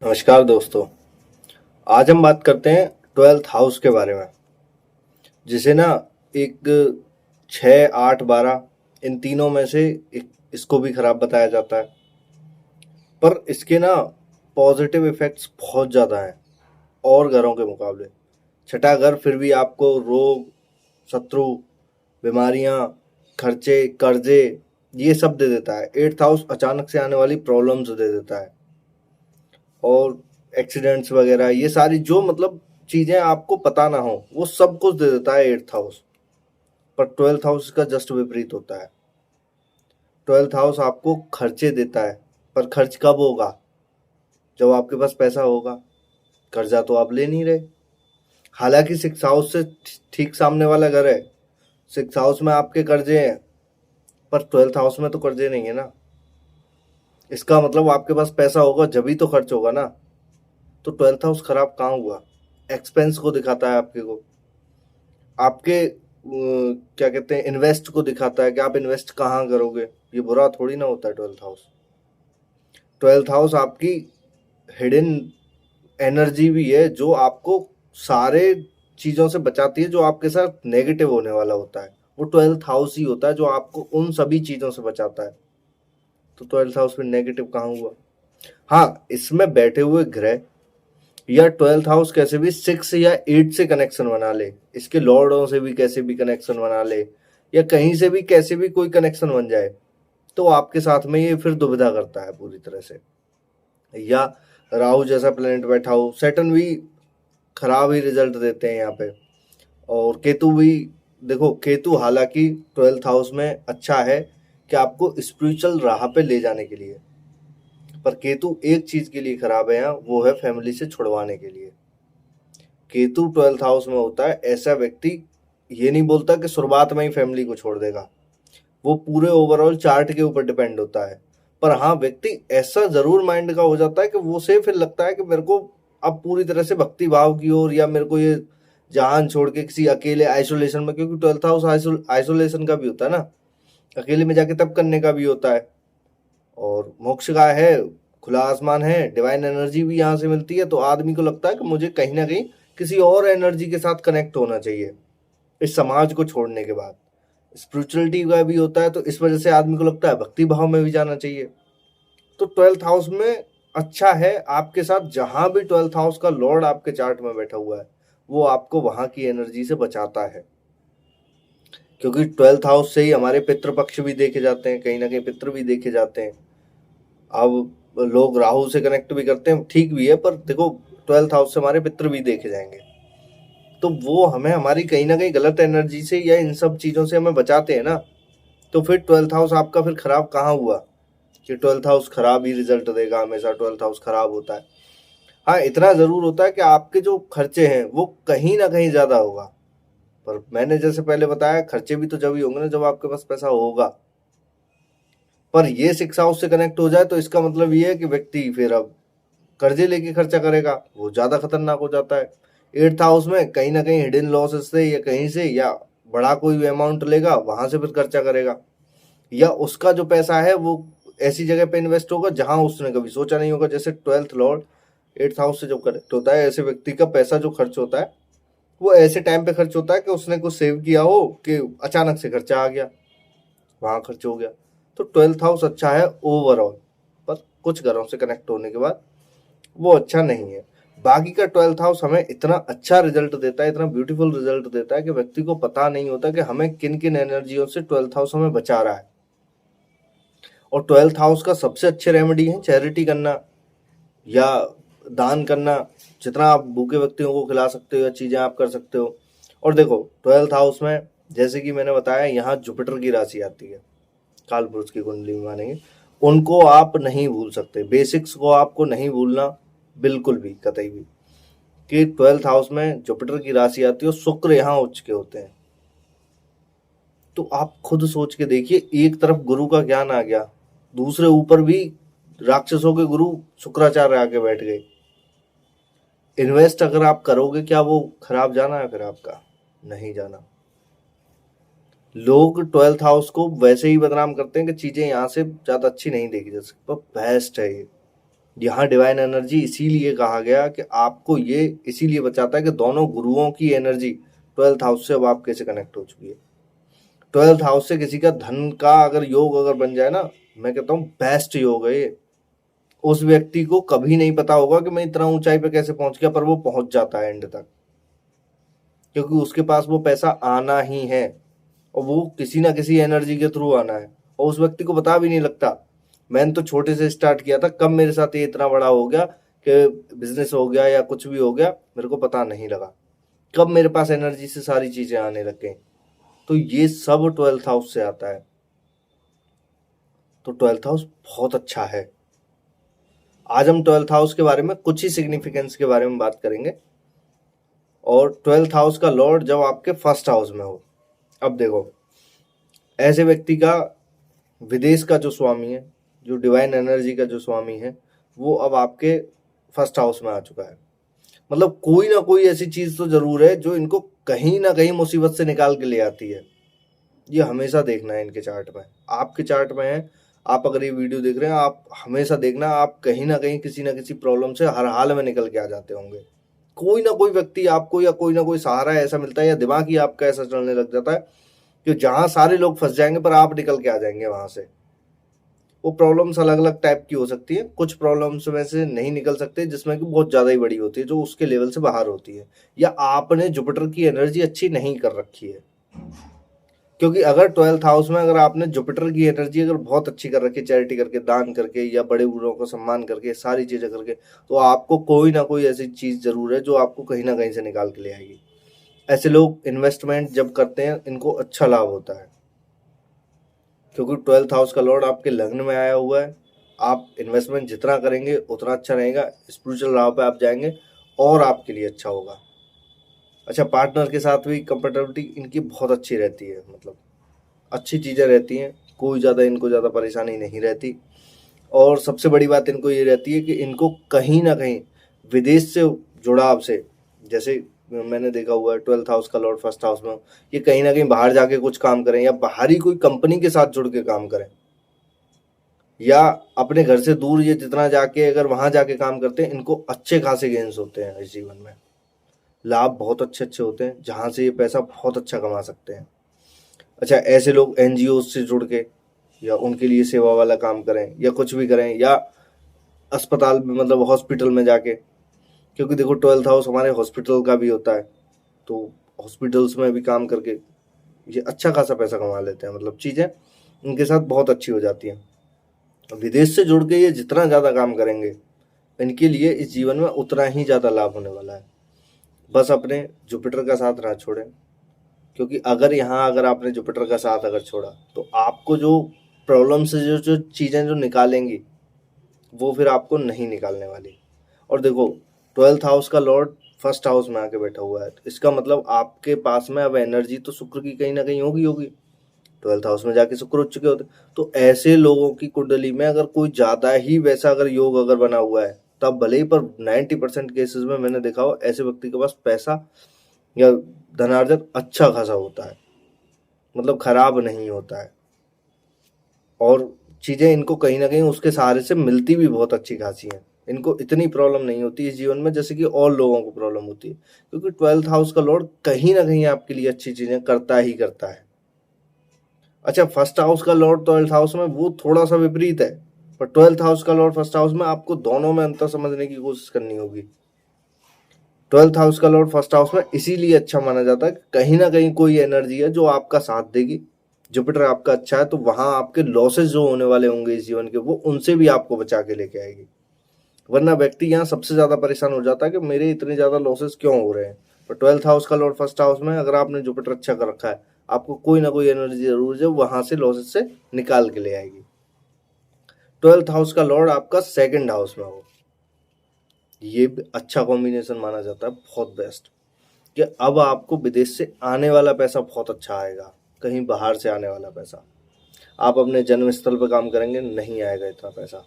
नमस्कार दोस्तों। आज हम बात करते हैं ट्वेल्थ हाउस के बारे में, जिसे ना एक 6, 8, 12 इन तीनों में से एक इसको भी खराब बताया जाता है। पर इसके ना पॉजिटिव इफ़ेक्ट्स बहुत ज़्यादा हैं और घरों के मुकाबले। छठा घर फिर भी आपको रोग, शत्रु, बीमारियां, खर्चे, कर्जे ये सब दे देता है। एट्थ हाउस अचानक से आने वाली प्रॉब्लम्स दे देता है और एक्सीडेंट्स वगैरह ये सारी जो मतलब चीज़ें आपको पता ना हो वो सब कुछ दे देता है एट्थ हाउस। पर ट्वेल्थ हाउस का जस्ट विपरीत होता है। ट्वेल्थ हाउस आपको खर्चे देता है, पर खर्च कब होगा? जब आपके पास पैसा होगा। कर्जा तो आप ले नहीं रहे। हालांकि सिक्स हाउस से ठीक सामने वाला घर है। सिक्स हाउस में आपके कर्जे हैं, पर ट्वेल्थ हाउस में तो कर्जे नहीं है ना। इसका मतलब आपके पास पैसा होगा जब ही तो खर्च होगा ना। तो ट्वेल्थ हाउस खराब कहाँ हुआ? एक्सपेंस को दिखाता है आपके को, आपके क्या कहते हैं, इन्वेस्ट को दिखाता है कि आप इन्वेस्ट कहाँ करोगे। ये बुरा थोड़ी ना होता है ट्वेल्थ हाउस। ट्वेल्थ हाउस आपकी हिडन एनर्जी भी है जो आपको सारे चीज़ों से बचाती है जो आपके साथ नेगेटिव होने वाला होता है। वो ट्वेल्थ हाउस ही होता है जो आपको उन सभी चीज़ों से बचाता है। तो ट्वेल्थ हाउस में नेगेटिव कहाँ हुआ? हाँ, इसमें बैठे हुए ग्रह या ट्वेल्थ हाउस कैसे भी 6 या 8 से कनेक्शन बना ले, इसके लॉर्डों से भी कैसे भी कनेक्शन बना ले, या कहीं से भी कैसे भी कोई कनेक्शन बन जाए, तो आपके साथ में ये फिर दुविधा करता है पूरी तरह से। या राहु जैसा प्लेनेट बैठा हो, सैटर्न भी खराब ही रिजल्ट देते हैं यहाँ पे। और केतु भी, देखो केतु हालांकि ट्वेल्थ हाउस में अच्छा है कि आपको स्पिरिचुअल राह पे ले जाने के लिए, पर केतु एक चीज के लिए खराब है यहाँ, वो है फैमिली से छुड़वाने के लिए। केतु ट्वेल्थ हाउस में होता है, ऐसा व्यक्ति ये नहीं बोलता कि शुरुआत में ही फैमिली को छोड़ देगा, वो पूरे ओवरऑल चार्ट के ऊपर डिपेंड होता है। पर हाँ, व्यक्ति ऐसा जरूर माइंड का हो जाता है कि वो से फिर लगता है कि मेरे को अब पूरी तरह से भक्ति भाव की ओर, या मेरे को ये जहान छोड़ के किसी अकेले आइसोलेशन में, क्योंकि ट्वेल्थ हाउस आइसोलेशन का भी होता है ना, अकेले में जाके तब करने का भी होता है। और मोक्ष का है, खुला आसमान है, डिवाइन एनर्जी भी यहाँ से मिलती है, तो आदमी को लगता है कि मुझे कहीं ना कहीं किसी और एनर्जी के साथ कनेक्ट होना चाहिए इस समाज को छोड़ने के बाद। स्पिरिचुअलिटी का भी होता है, तो इस वजह से आदमी को लगता है भक्ति भाव में भी जाना चाहिए। तो ट्वेल्थ हाउस में अच्छा है आपके साथ, जहां भी ट्वेल्थ हाउस का लॉर्ड आपके चार्ट में बैठा हुआ है वो आपको वहां की एनर्जी से बचाता है। क्योंकि ट्वेल्थ हाउस से ही हमारे पितृपक्ष भी देखे जाते हैं, कहीं ना कहीं पितृ भी देखे जाते हैं। अब लोग राहु से कनेक्ट भी करते हैं, ठीक भी है, पर देखो ट्वेल्थ हाउस से हमारे पितृ भी देखे जाएंगे, तो वो हमें हमारी कहीं ना कहीं गलत एनर्जी से या इन सब चीज़ों से हमें बचाते हैं ना। तो फिर ट्वेल्थ हाउस आपका फिर खराब कहाँ हुआ कि ट्वेल्थ हाउस खराब ही रिजल्ट देगा? हमेशा ट्वेल्थ हाउस खराब होता है। हाँ, इतना ज़रूर होता है कि आपके जो खर्चे हैं वो कहीं ना कहीं ज़्यादा होगा, पर मैंने जैसे पहले बताया खर्चे भी तो जब ही होंगे ना जब आपके पास पैसा होगा। पर ये सिक्स हाउस से कनेक्ट हो जाए तो इसका मतलब ये है कि व्यक्ति फिर अब कर्जे लेके खर्चा करेगा, वो ज़्यादा खतरनाक हो जाता है। एट्थ हाउस में कहीं ना कहीं हिडन लॉसेस से या कहीं से या बड़ा कोई भी अमाउंट लेगा, वहां से फिर खर्चा करेगा, या उसका जो पैसा है वो ऐसी जगह पे इन्वेस्ट होगा जहां उसने कभी सोचा नहीं होगा। जैसे ट्वेल्थ लॉर्ड एट्थ हाउस से जब कनेक्ट होता है, ऐसे व्यक्ति का पैसा जो खर्च होता है वो ऐसे टाइम पे खर्च होता है कि उसने कुछ सेव किया हो कि अचानक से खर्चा आ गया, वहां खर्च हो गया। तो ट्वेल्थ हाउस अच्छा है ओवरऑल, पर कुछ घरों से कनेक्ट होने के बाद वो अच्छा नहीं है। बाकी का ट्वेल्थ हाउस हमें इतना अच्छा रिजल्ट देता है, इतना ब्यूटीफुल रिजल्ट देता है कि व्यक्ति को पता नहीं होता कि हमें किन किन एनर्जियों से ट्वेल्थ हाउस हमें बचा रहा है। और ट्वेल्थ हाउस का सबसे अच्छे रेमेडी है चैरिटी करना या दान करना। जितना आप भूखे व्यक्तियों को खिला सकते हो या चीज़ें आप कर सकते हो। और देखो ट्वेल्थ हाउस में जैसे कि मैंने बताया यहाँ जुपिटर की राशि आती है, काल पुरुष की कुंडली में मानेंगे, उनको आप नहीं भूल सकते। बेसिक्स को आपको नहीं भूलना बिल्कुल भी, कतई भी, कि ट्वेल्थ हाउस में जुपिटर की राशि आती है और शुक्र यहाँ उच्च के होते हैं। तो आप खुद सोच के देखिए, एक तरफ गुरु का ज्ञान आ गया, दूसरे ऊपर भी राक्षसों के गुरु शुक्राचार्य आके बैठ गए। इन्वेस्ट अगर आप करोगे, क्या वो खराब जाना है फिर आपका? नहीं जाना। लोग ट्वेल्थ हाउस को वैसे ही बदनाम करते हैं कि चीजें यहाँ से ज्यादा अच्छी नहीं देखी जा सकती, पर बेस्ट है ये। यहाँ डिवाइन एनर्जी इसीलिए कहा गया कि आपको ये इसीलिए बचाता है कि दोनों गुरुओं की एनर्जी 12th हाउस से अब आपके से कनेक्ट हो चुकी है। 12th हाउस से किसी का धन का अगर योग अगर बन जाए ना, मैं कहता हूँ बेस्ट योग है ये। उस व्यक्ति को कभी नहीं पता होगा कि मैं इतना ऊंचाई पे कैसे पहुंच गया, पर वो पहुंच जाता है एंड तक, क्योंकि उसके पास वो पैसा आना ही है और वो किसी ना किसी एनर्जी के थ्रू आना है, और उस व्यक्ति को पता भी नहीं लगता। मैंने तो छोटे से स्टार्ट किया था, कब मेरे साथ ये इतना बड़ा हो गया कि बिजनेस हो गया या कुछ भी हो गया, मेरे को पता नहीं लगा कब मेरे पास एनर्जी से सारी चीजें आने लग गई। तो ये सब 12th हाउस से आता है। तो 12th हाउस बहुत अच्छा है। आज हम 12th हाउस के बारे में कुछ ही सिग्निफिकेंस के बारे में बात करेंगे। और 12th हाउस का लॉर्ड जब आपके फर्स्ट हाउस में हो, अब देखो ऐसे व्यक्ति का विदेश का जो स्वामी है, जो डिवाइन एनर्जी का जो स्वामी है, वो अब आपके फर्स्ट हाउस में आ चुका है। मतलब कोई ना कोई ऐसी चीज तो जरूर है जो इनको कहीं ना कहीं मुसीबत से निकाल के ले आती है। ये हमेशा देखना है इनके चार्ट में, आपके चार्ट में है। आप अगर ये वीडियो देख रहे हैं, आप हमेशा देखना, आप कहीं ना कहीं किसी ना किसी प्रॉब्लम से हर हाल में निकल के आ जाते होंगे। कोई ना कोई व्यक्ति आपको या कोई ना कोई सहारा ऐसा मिलता है, या दिमाग ही आपका ऐसा चलने लग जाता है कि जहां सारे लोग फंस जाएंगे पर आप निकल के आ जाएंगे वहां से। वो प्रॉब्लम्स अलग अलग टाइप की हो सकती है, कुछ प्रॉब्लम्स में से नहीं निकल सकते जिसमें कि बहुत ज़्यादा ही बड़ी होती है, जो उसके लेवल से बाहर होती है, या आपने जुपिटर की एनर्जी अच्छी नहीं कर रखी है। क्योंकि अगर 12th हाउस में अगर आपने जुपिटर की एनर्जी अगर बहुत अच्छी कर रखी है, चैरिटी करके, दान करके, या बड़े बूढ़ों को सम्मान करके, सारी चीज़ें करके, तो आपको कोई ना कोई ऐसी चीज़ जरूर है जो आपको कहीं ना कहीं से निकाल के ले आएगी। ऐसे लोग इन्वेस्टमेंट जब करते हैं इनको अच्छा लाभ होता है, क्योंकि 12th हाउस का लॉर्ड आपके लग्न में आया हुआ है। आप इन्वेस्टमेंट जितना करेंगे उतना अच्छा रहेगा, स्पिरिचुअल राह पे आप जाएंगे और आपके लिए अच्छा होगा। अच्छा, पार्टनर के साथ भी कंपेटेबिलिटी इनकी बहुत अच्छी रहती है, मतलब अच्छी चीज़ें रहती हैं, कोई ज़्यादा इनको ज़्यादा परेशानी नहीं रहती। और सबसे बड़ी बात इनको ये रहती है कि इनको कहीं ना कहीं विदेश से जुड़ाव से, जैसे मैंने देखा हुआ है 12th हाउस का लॉर्ड फर्स्ट हाउस में, ये कहीं ना कहीं बाहर जाके कुछ काम करें, या बाहरी कोई कंपनी के साथ जुड़ के काम करें, या अपने घर से दूर ये जितना जाके अगर वहां जाके काम करते हैं, इनको अच्छे खासे गेन्स होते हैं इस जीवन में। लाभ बहुत अच्छे अच्छे होते हैं जहां से ये पैसा बहुत अच्छा कमा सकते हैं। अच्छा, ऐसे लोग एनजीओ से जुड़ के या उनके लिए सेवा वाला काम करें, या कुछ भी करें, या अस्पताल में, मतलब हॉस्पिटल में जाके, क्योंकि देखो 12th हाउस हमारे हॉस्पिटल का भी होता है, तो हॉस्पिटल्स में भी काम करके ये अच्छा खासा पैसा कमा लेते हैं। मतलब चीज़ें इनके साथ बहुत अच्छी हो जाती हैं। विदेश से जुड़ के ये जितना ज़्यादा काम करेंगे, इनके लिए इस जीवन में उतना ही ज़्यादा लाभ होने वाला है। बस अपने जुपिटर का साथ ना छोड़ें, क्योंकि अगर यहाँ अगर आपने जुपिटर का साथ अगर छोड़ा, तो आपको जो प्रॉब्लम से जो जो चीज़ें जो निकालेंगी, वो फिर आपको नहीं निकालने वाली। और देखो 12th हाउस का लॉर्ड फर्स्ट हाउस में आके बैठा हुआ है, तो इसका मतलब आपके पास में अब एनर्जी तो शुक्र की कहीं ना कहीं होगी 12th हाउस में जाके शुक्र उच्च चुके होते। तो ऐसे लोगों की कुंडली में अगर कोई ज़्यादा ही वैसा अगर योग अगर बना हुआ है, तब भले ही, पर 90% केसेस में मैंने देखा हो ऐसे व्यक्ति के पास पैसा या धनार्जन अच्छा खासा होता है, मतलब खराब नहीं होता है। और चीज़ें इनको कहीं ना कहीं उसके सहारे से मिलती भी बहुत अच्छी खासी हैं। इनको इतनी प्रॉब्लम नहीं होती इस जीवन में जैसे कि और लोगों को प्रॉब्लम होती है, क्योंकि 12th हाउस का लॉर्ड कहीं ना कहीं आपके लिए अच्छी चीज़ें करता ही करता है। अच्छा, फर्स्ट हाउस का लॉर्ड 12th हाउस में वो थोड़ा सा विपरीत है, पर 12th हाउस का लॉर्ड फर्स्ट हाउस में आपको दोनों में अंतर समझने की कोशिश करनी होगी। 12th हाउस का लॉर्ड फर्स्ट हाउस में इसीलिए अच्छा माना जाता है कि कहीं ना कहीं कोई एनर्जी है जो आपका साथ देगी। जुपिटर आपका अच्छा है तो वहां आपके लॉसेस जो होने वाले होंगे इस जीवन के, वो उनसे भी आपको बचा के लेके आएगी। वरना व्यक्ति यहाँ सबसे ज्यादा परेशान हो जाता है कि मेरे इतने ज्यादा लॉसेस क्यों हो रहे हैं। पर 12th हाउस का लॉर्ड फर्स्ट हाउस में अगर आपने जुपिटर अच्छा कर रखा है, आपको कोई ना कोई एनर्जी जरूर है वहां से लॉसेस से निकाल के ले आएगी। 12th हाउस का लॉर्ड आपका सेकंड हाउस में हो, ये अच्छा कॉम्बिनेशन माना जाता है, बहुत बेस्ट, कि अब आपको विदेश से आने वाला पैसा बहुत अच्छा आएगा। कहीं बाहर से आने वाला पैसा, आप अपने जन्म स्थल पर काम करेंगे नहीं आएगा इतना पैसा,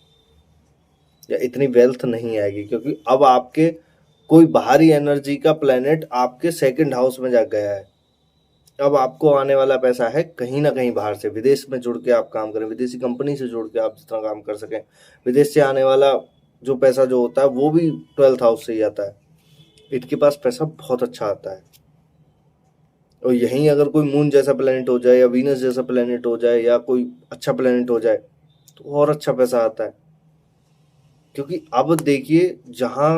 या इतनी वेल्थ नहीं आएगी, क्योंकि अब आपके कोई बाहरी एनर्जी का प्लेनेट आपके सेकंड हाउस में जा गया है। अब आपको आने वाला पैसा है कहीं ना कहीं बाहर से, विदेश में जुड़ के आप काम करें, विदेशी कंपनी से जुड़ के आप जितना काम कर सकें, विदेश से आने वाला जो पैसा जो होता है वो भी 12th हाउस से ही आता है। इनके पास पैसा बहुत अच्छा आता है। और यहीं अगर कोई मून जैसा प्लेनेट हो जाए या वीनस जैसा प्लेनेट हो जाए या कोई अच्छा प्लेनेट हो जाए तो और अच्छा पैसा आता है। क्योंकि अब देखिए जहाँ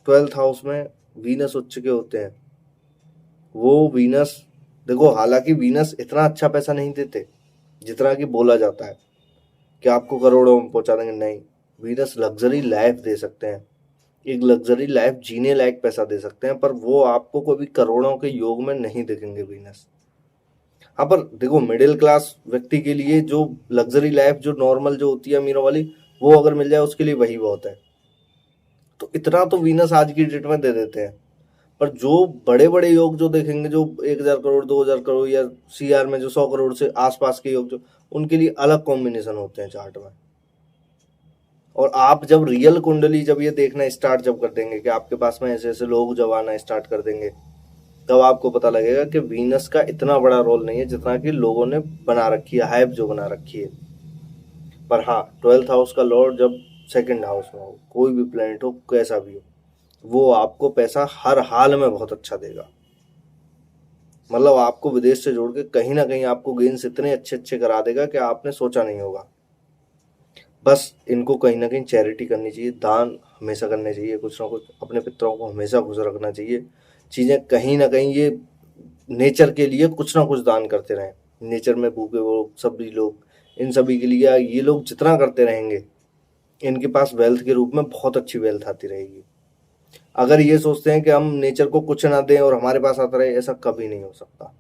12th हाउस में वीनस उच्च के होते हैं, वो वीनस देखो, हालांकि वीनस इतना अच्छा पैसा नहीं देते जितना कि बोला जाता है कि आपको करोड़ों में पहुंचा देंगे। नहीं, वीनस लग्जरी लाइफ दे सकते हैं, एक लग्जरी लाइफ जीने लायक पैसा दे सकते हैं, पर वो आपको कभी करोड़ों के योग में नहीं दिखेंगे वीनस। हाँ, पर देखो मिडिल क्लास व्यक्ति के लिए जो लग्जरी लाइफ जो नॉर्मल जो होती है अमीरों वाली, वो अगर मिल जाए उसके लिए वही बहुत है। तो इतना तो वीनस आज की डेट में दे देते हैं। पर जो बड़े बड़े योग जो देखेंगे, जो 1000 करोड़ 2000 करोड़ या सीआर में जो 100 करोड़ से आसपास के योग, जो उनके लिए अलग कॉम्बिनेशन होते हैं चार्ट में। और आप जब रियल कुंडली जब ये देखना स्टार्ट जब कर देंगे कि आपके पास में ऐसे ऐसे लोग जब आना स्टार्ट कर देंगे, तब आपको पता लगेगा कि वीनस का इतना बड़ा रोल नहीं है जितना कि लोगों ने बना रखी है, हाइप जो बना रखी है। पर हाँ, 12th हाउस का लॉर्ड जब सेकंड हाउस में हो, कोई भी प्लेनेट हो कैसा भी हो, वो आपको पैसा हर हाल में बहुत अच्छा देगा। मतलब आपको विदेश से जोड़ के कहीं ना कहीं आपको गेन्स इतने अच्छे अच्छे करा देगा कि आपने सोचा नहीं होगा। बस इनको कहीं ना कहीं चैरिटी करनी चाहिए, दान हमेशा करने चाहिए, कुछ ना कुछ अपने पितरों को हमेशा खुश रखना चाहिए। चीज़ें कहीं ना कहीं ये नेचर के लिए कुछ ना कुछ दान करते रहें। नेचर में भूखे वो सभी लोग, इन सभी के लिए ये लोग जितना करते रहेंगे, इनके पास वेल्थ के रूप में बहुत अच्छी वेल्थ आती रहेगी। अगर ये सोचते हैं कि हम नेचर को कुछ ना दें और हमारे पास आता रहे, ऐसा कभी नहीं हो सकता।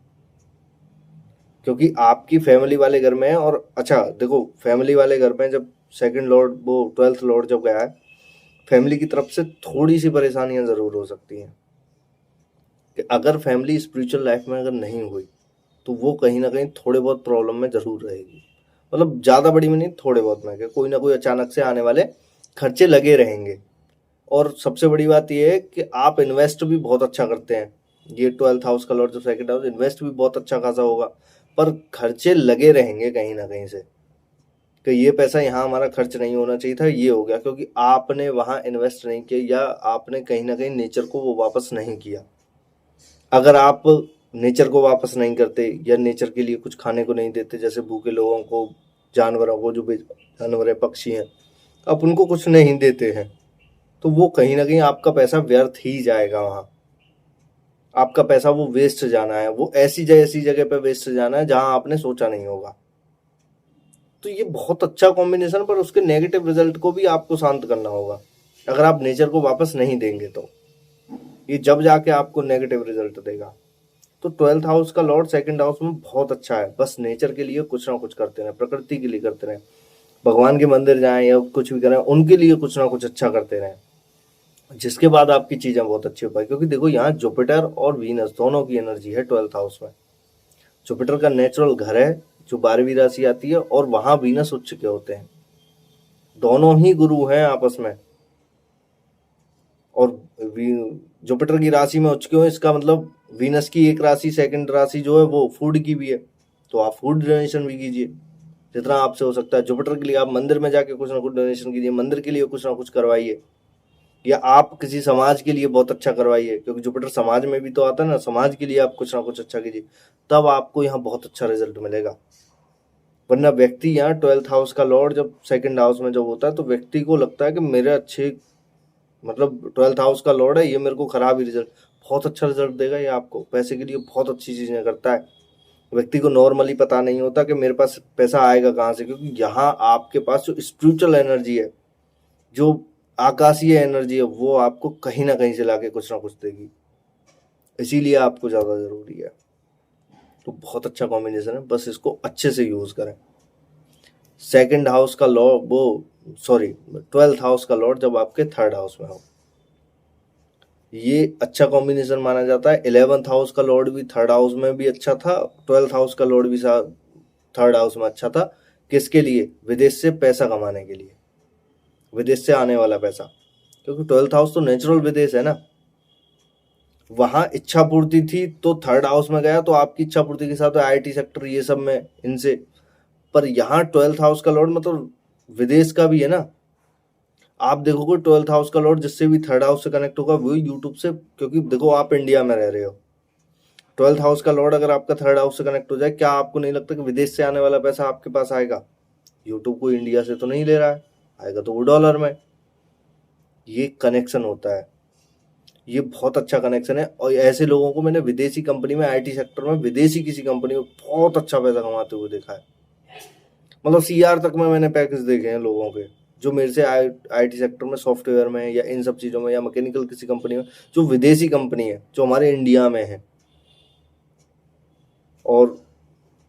क्योंकि आपकी फैमिली वाले घर में है। और अच्छा देखो, फैमिली वाले घर में जब सेकंड लॉर्ड वो 12th लॉर्ड जब गया है, फैमिली की तरफ से थोड़ी सी परेशानियां जरूर हो सकती हैं कि अगर फैमिली स्पिरिचुअल लाइफ में अगर नहीं हुई तो वो कहीं ना कहीं थोड़े बहुत प्रॉब्लम में जरूर रहेगी। मतलब ज़्यादा बड़ी में नहीं, थोड़े बहुत में, कि कोई ना कोई अचानक से आने वाले खर्चे लगे रहेंगे। और सबसे बड़ी बात यह है कि आप इन्वेस्ट भी बहुत अच्छा करते हैं। ये 12th हाउस का लॉर्ड जो सेकंड हाउस, इन्वेस्ट भी बहुत अच्छा खासा होगा, पर खर्चे लगे रहेंगे कहीं ना कहीं से कि ये पैसा यहाँ हमारा खर्च नहीं होना चाहिए था, ये हो गया क्योंकि आपने वहाँ इन्वेस्ट नहीं किया या आपने कहीं ना कहीं नेचर को वो वापस नहीं किया। अगर आप नेचर को वापस नहीं करते या नेचर के लिए कुछ खाने को नहीं देते, जैसे भूखे लोगों को, जानवरों को, जो जानवर है, पक्षी हैं, आप उनको कुछ नहीं देते हैं, तो वो कहीं ना कहीं आपका पैसा व्यर्थ ही जाएगा। वहाँ आपका पैसा वो वेस्ट जाना है, वो ऐसी जगह पे वेस्ट जाना है जहाँ आपने सोचा नहीं होगा। तो ये बहुत अच्छा कॉम्बिनेशन, पर उसके नेगेटिव रिजल्ट को भी आपको शांत करना होगा। अगर आप नेचर को वापस नहीं देंगे तो ये जब जाके आपको नेगेटिव रिजल्ट देगा। तो 12th हाउस का लॉर्ड सेकंड हाउस में बहुत अच्छा है। बस नेचर के लिए कुछ ना कुछ करते रहे, प्रकृति के लिए करते रहे, भगवान के मंदिर जाएं या कुछ भी करें, उनके लिए कुछ ना कुछ अच्छा करते रहें, जिसके बाद आपकी चीज़ें बहुत अच्छी हो पाई। क्योंकि देखो यहाँ जुपिटर और वीनस दोनों की एनर्जी है 12th हाउस में। जुपिटर का नेचुरल घर है जो 12वीं राशि आती है, और वहाँ वीनस उच्च के होते हैं। दोनों ही गुरु हैं आपस में। और जुपिटर की राशि में उच्च क्यों है, इसका मतलब वीनस की एक राशि, सेकंड राशि जो है वो फूड की भी है, तो आप फूड डोनेशन भी कीजिए जितना आपसे हो सकता है। जुपिटर के लिए आप मंदिर में जाके कुछ ना कुछ डोनेशन कीजिए, मंदिर के लिए कुछ ना कुछ करवाइए, या आप किसी समाज के लिए बहुत अच्छा करवाइए, क्योंकि जुपिटर समाज में भी तो आता है ना। समाज के लिए आप कुछ ना कुछ अच्छा कीजिए, तब आपको यहाँ बहुत अच्छा रिजल्ट मिलेगा। वरना व्यक्ति यहाँ 12th हाउस का लॉर्ड जब सेकंड हाउस में जब होता है तो व्यक्ति को लगता है कि मेरे अच्छे, मतलब 12th हाउस का लॉर्ड है ये, मेरे को खराब ही रिजल्ट, बहुत अच्छा रिजल्ट देगा ये आपको। पैसे के लिए बहुत अच्छी चीज़ें करता है। व्यक्ति को नॉर्मली पता नहीं होता कि मेरे पास पैसा आएगा कहाँ से, क्योंकि यहाँ आपके पास जो स्पिरिचुअल एनर्जी है, जो आकाशीय एनर्जी है, वो आपको कहीं ना कहीं से लाके कुछ ना कुछ देगी। इसीलिए आपको ज़्यादा ज़रूरी है। तो बहुत अच्छा कॉम्बिनेशन है, बस इसको अच्छे से यूज़ करें। सेकंड हाउस का लॉर्ड, वो सॉरी 12th हाउस का लॉर्ड जब आपके थर्ड हाउस में हो, ये अच्छा कॉम्बिनेशन माना जाता है। 11th हाउस का लॉर्ड भी थर्ड हाउस में भी अच्छा था, 12th हाउस का लॉर्ड भी थर्ड हाउस में अच्छा था। किसके लिए? विदेश से पैसा कमाने के लिए, विदेश से आने वाला पैसा, क्योंकि 12th हाउस तो नेचुरल विदेश है ना। वहाँ इच्छा पूर्ति थी तो थर्ड हाउस में गया, तो आपकी इच्छा पूर्ति के साथ आईटी सेक्टर ये सब में इनसे। पर यहाँ 12th हाउस का लॉर्ड मतलब विदेश का भी है ना। आप देखोगे 12th हाउस का लॉर्ड जिससे भी थर्ड हाउस से कनेक्ट होगा वो यूट्यूब से, क्योंकि देखो आप इंडिया में रह रहे हो, 12th हाउस का लॉर्ड अगर आपका थर्ड हाउस से कनेक्ट हो जाए, क्या आपको नहीं लगता कि विदेश से आने वाला पैसा आपके पास आएगा? यूट्यूब को इंडिया से तो नहीं ले रहा है, आएगा तो वो डॉलर में। ये कनेक्शन होता है, ये बहुत अच्छा कनेक्शन है। और ऐसे लोगों को मैंने विदेशी कंपनी में, आईटी सेक्टर में, विदेशी किसी कंपनी में बहुत अच्छा पैसा कमाते हुए देखा है। मतलब सीआर तक में मैंने पैकेज देखे हैं लोगों के, जो मेरे से आईटी सेक्टर में, सॉफ्टवेयर में या इन सब चीज़ों में, या मैकेनिकल किसी कंपनी में, जो विदेशी कंपनी है, जो हमारे इंडिया में है, और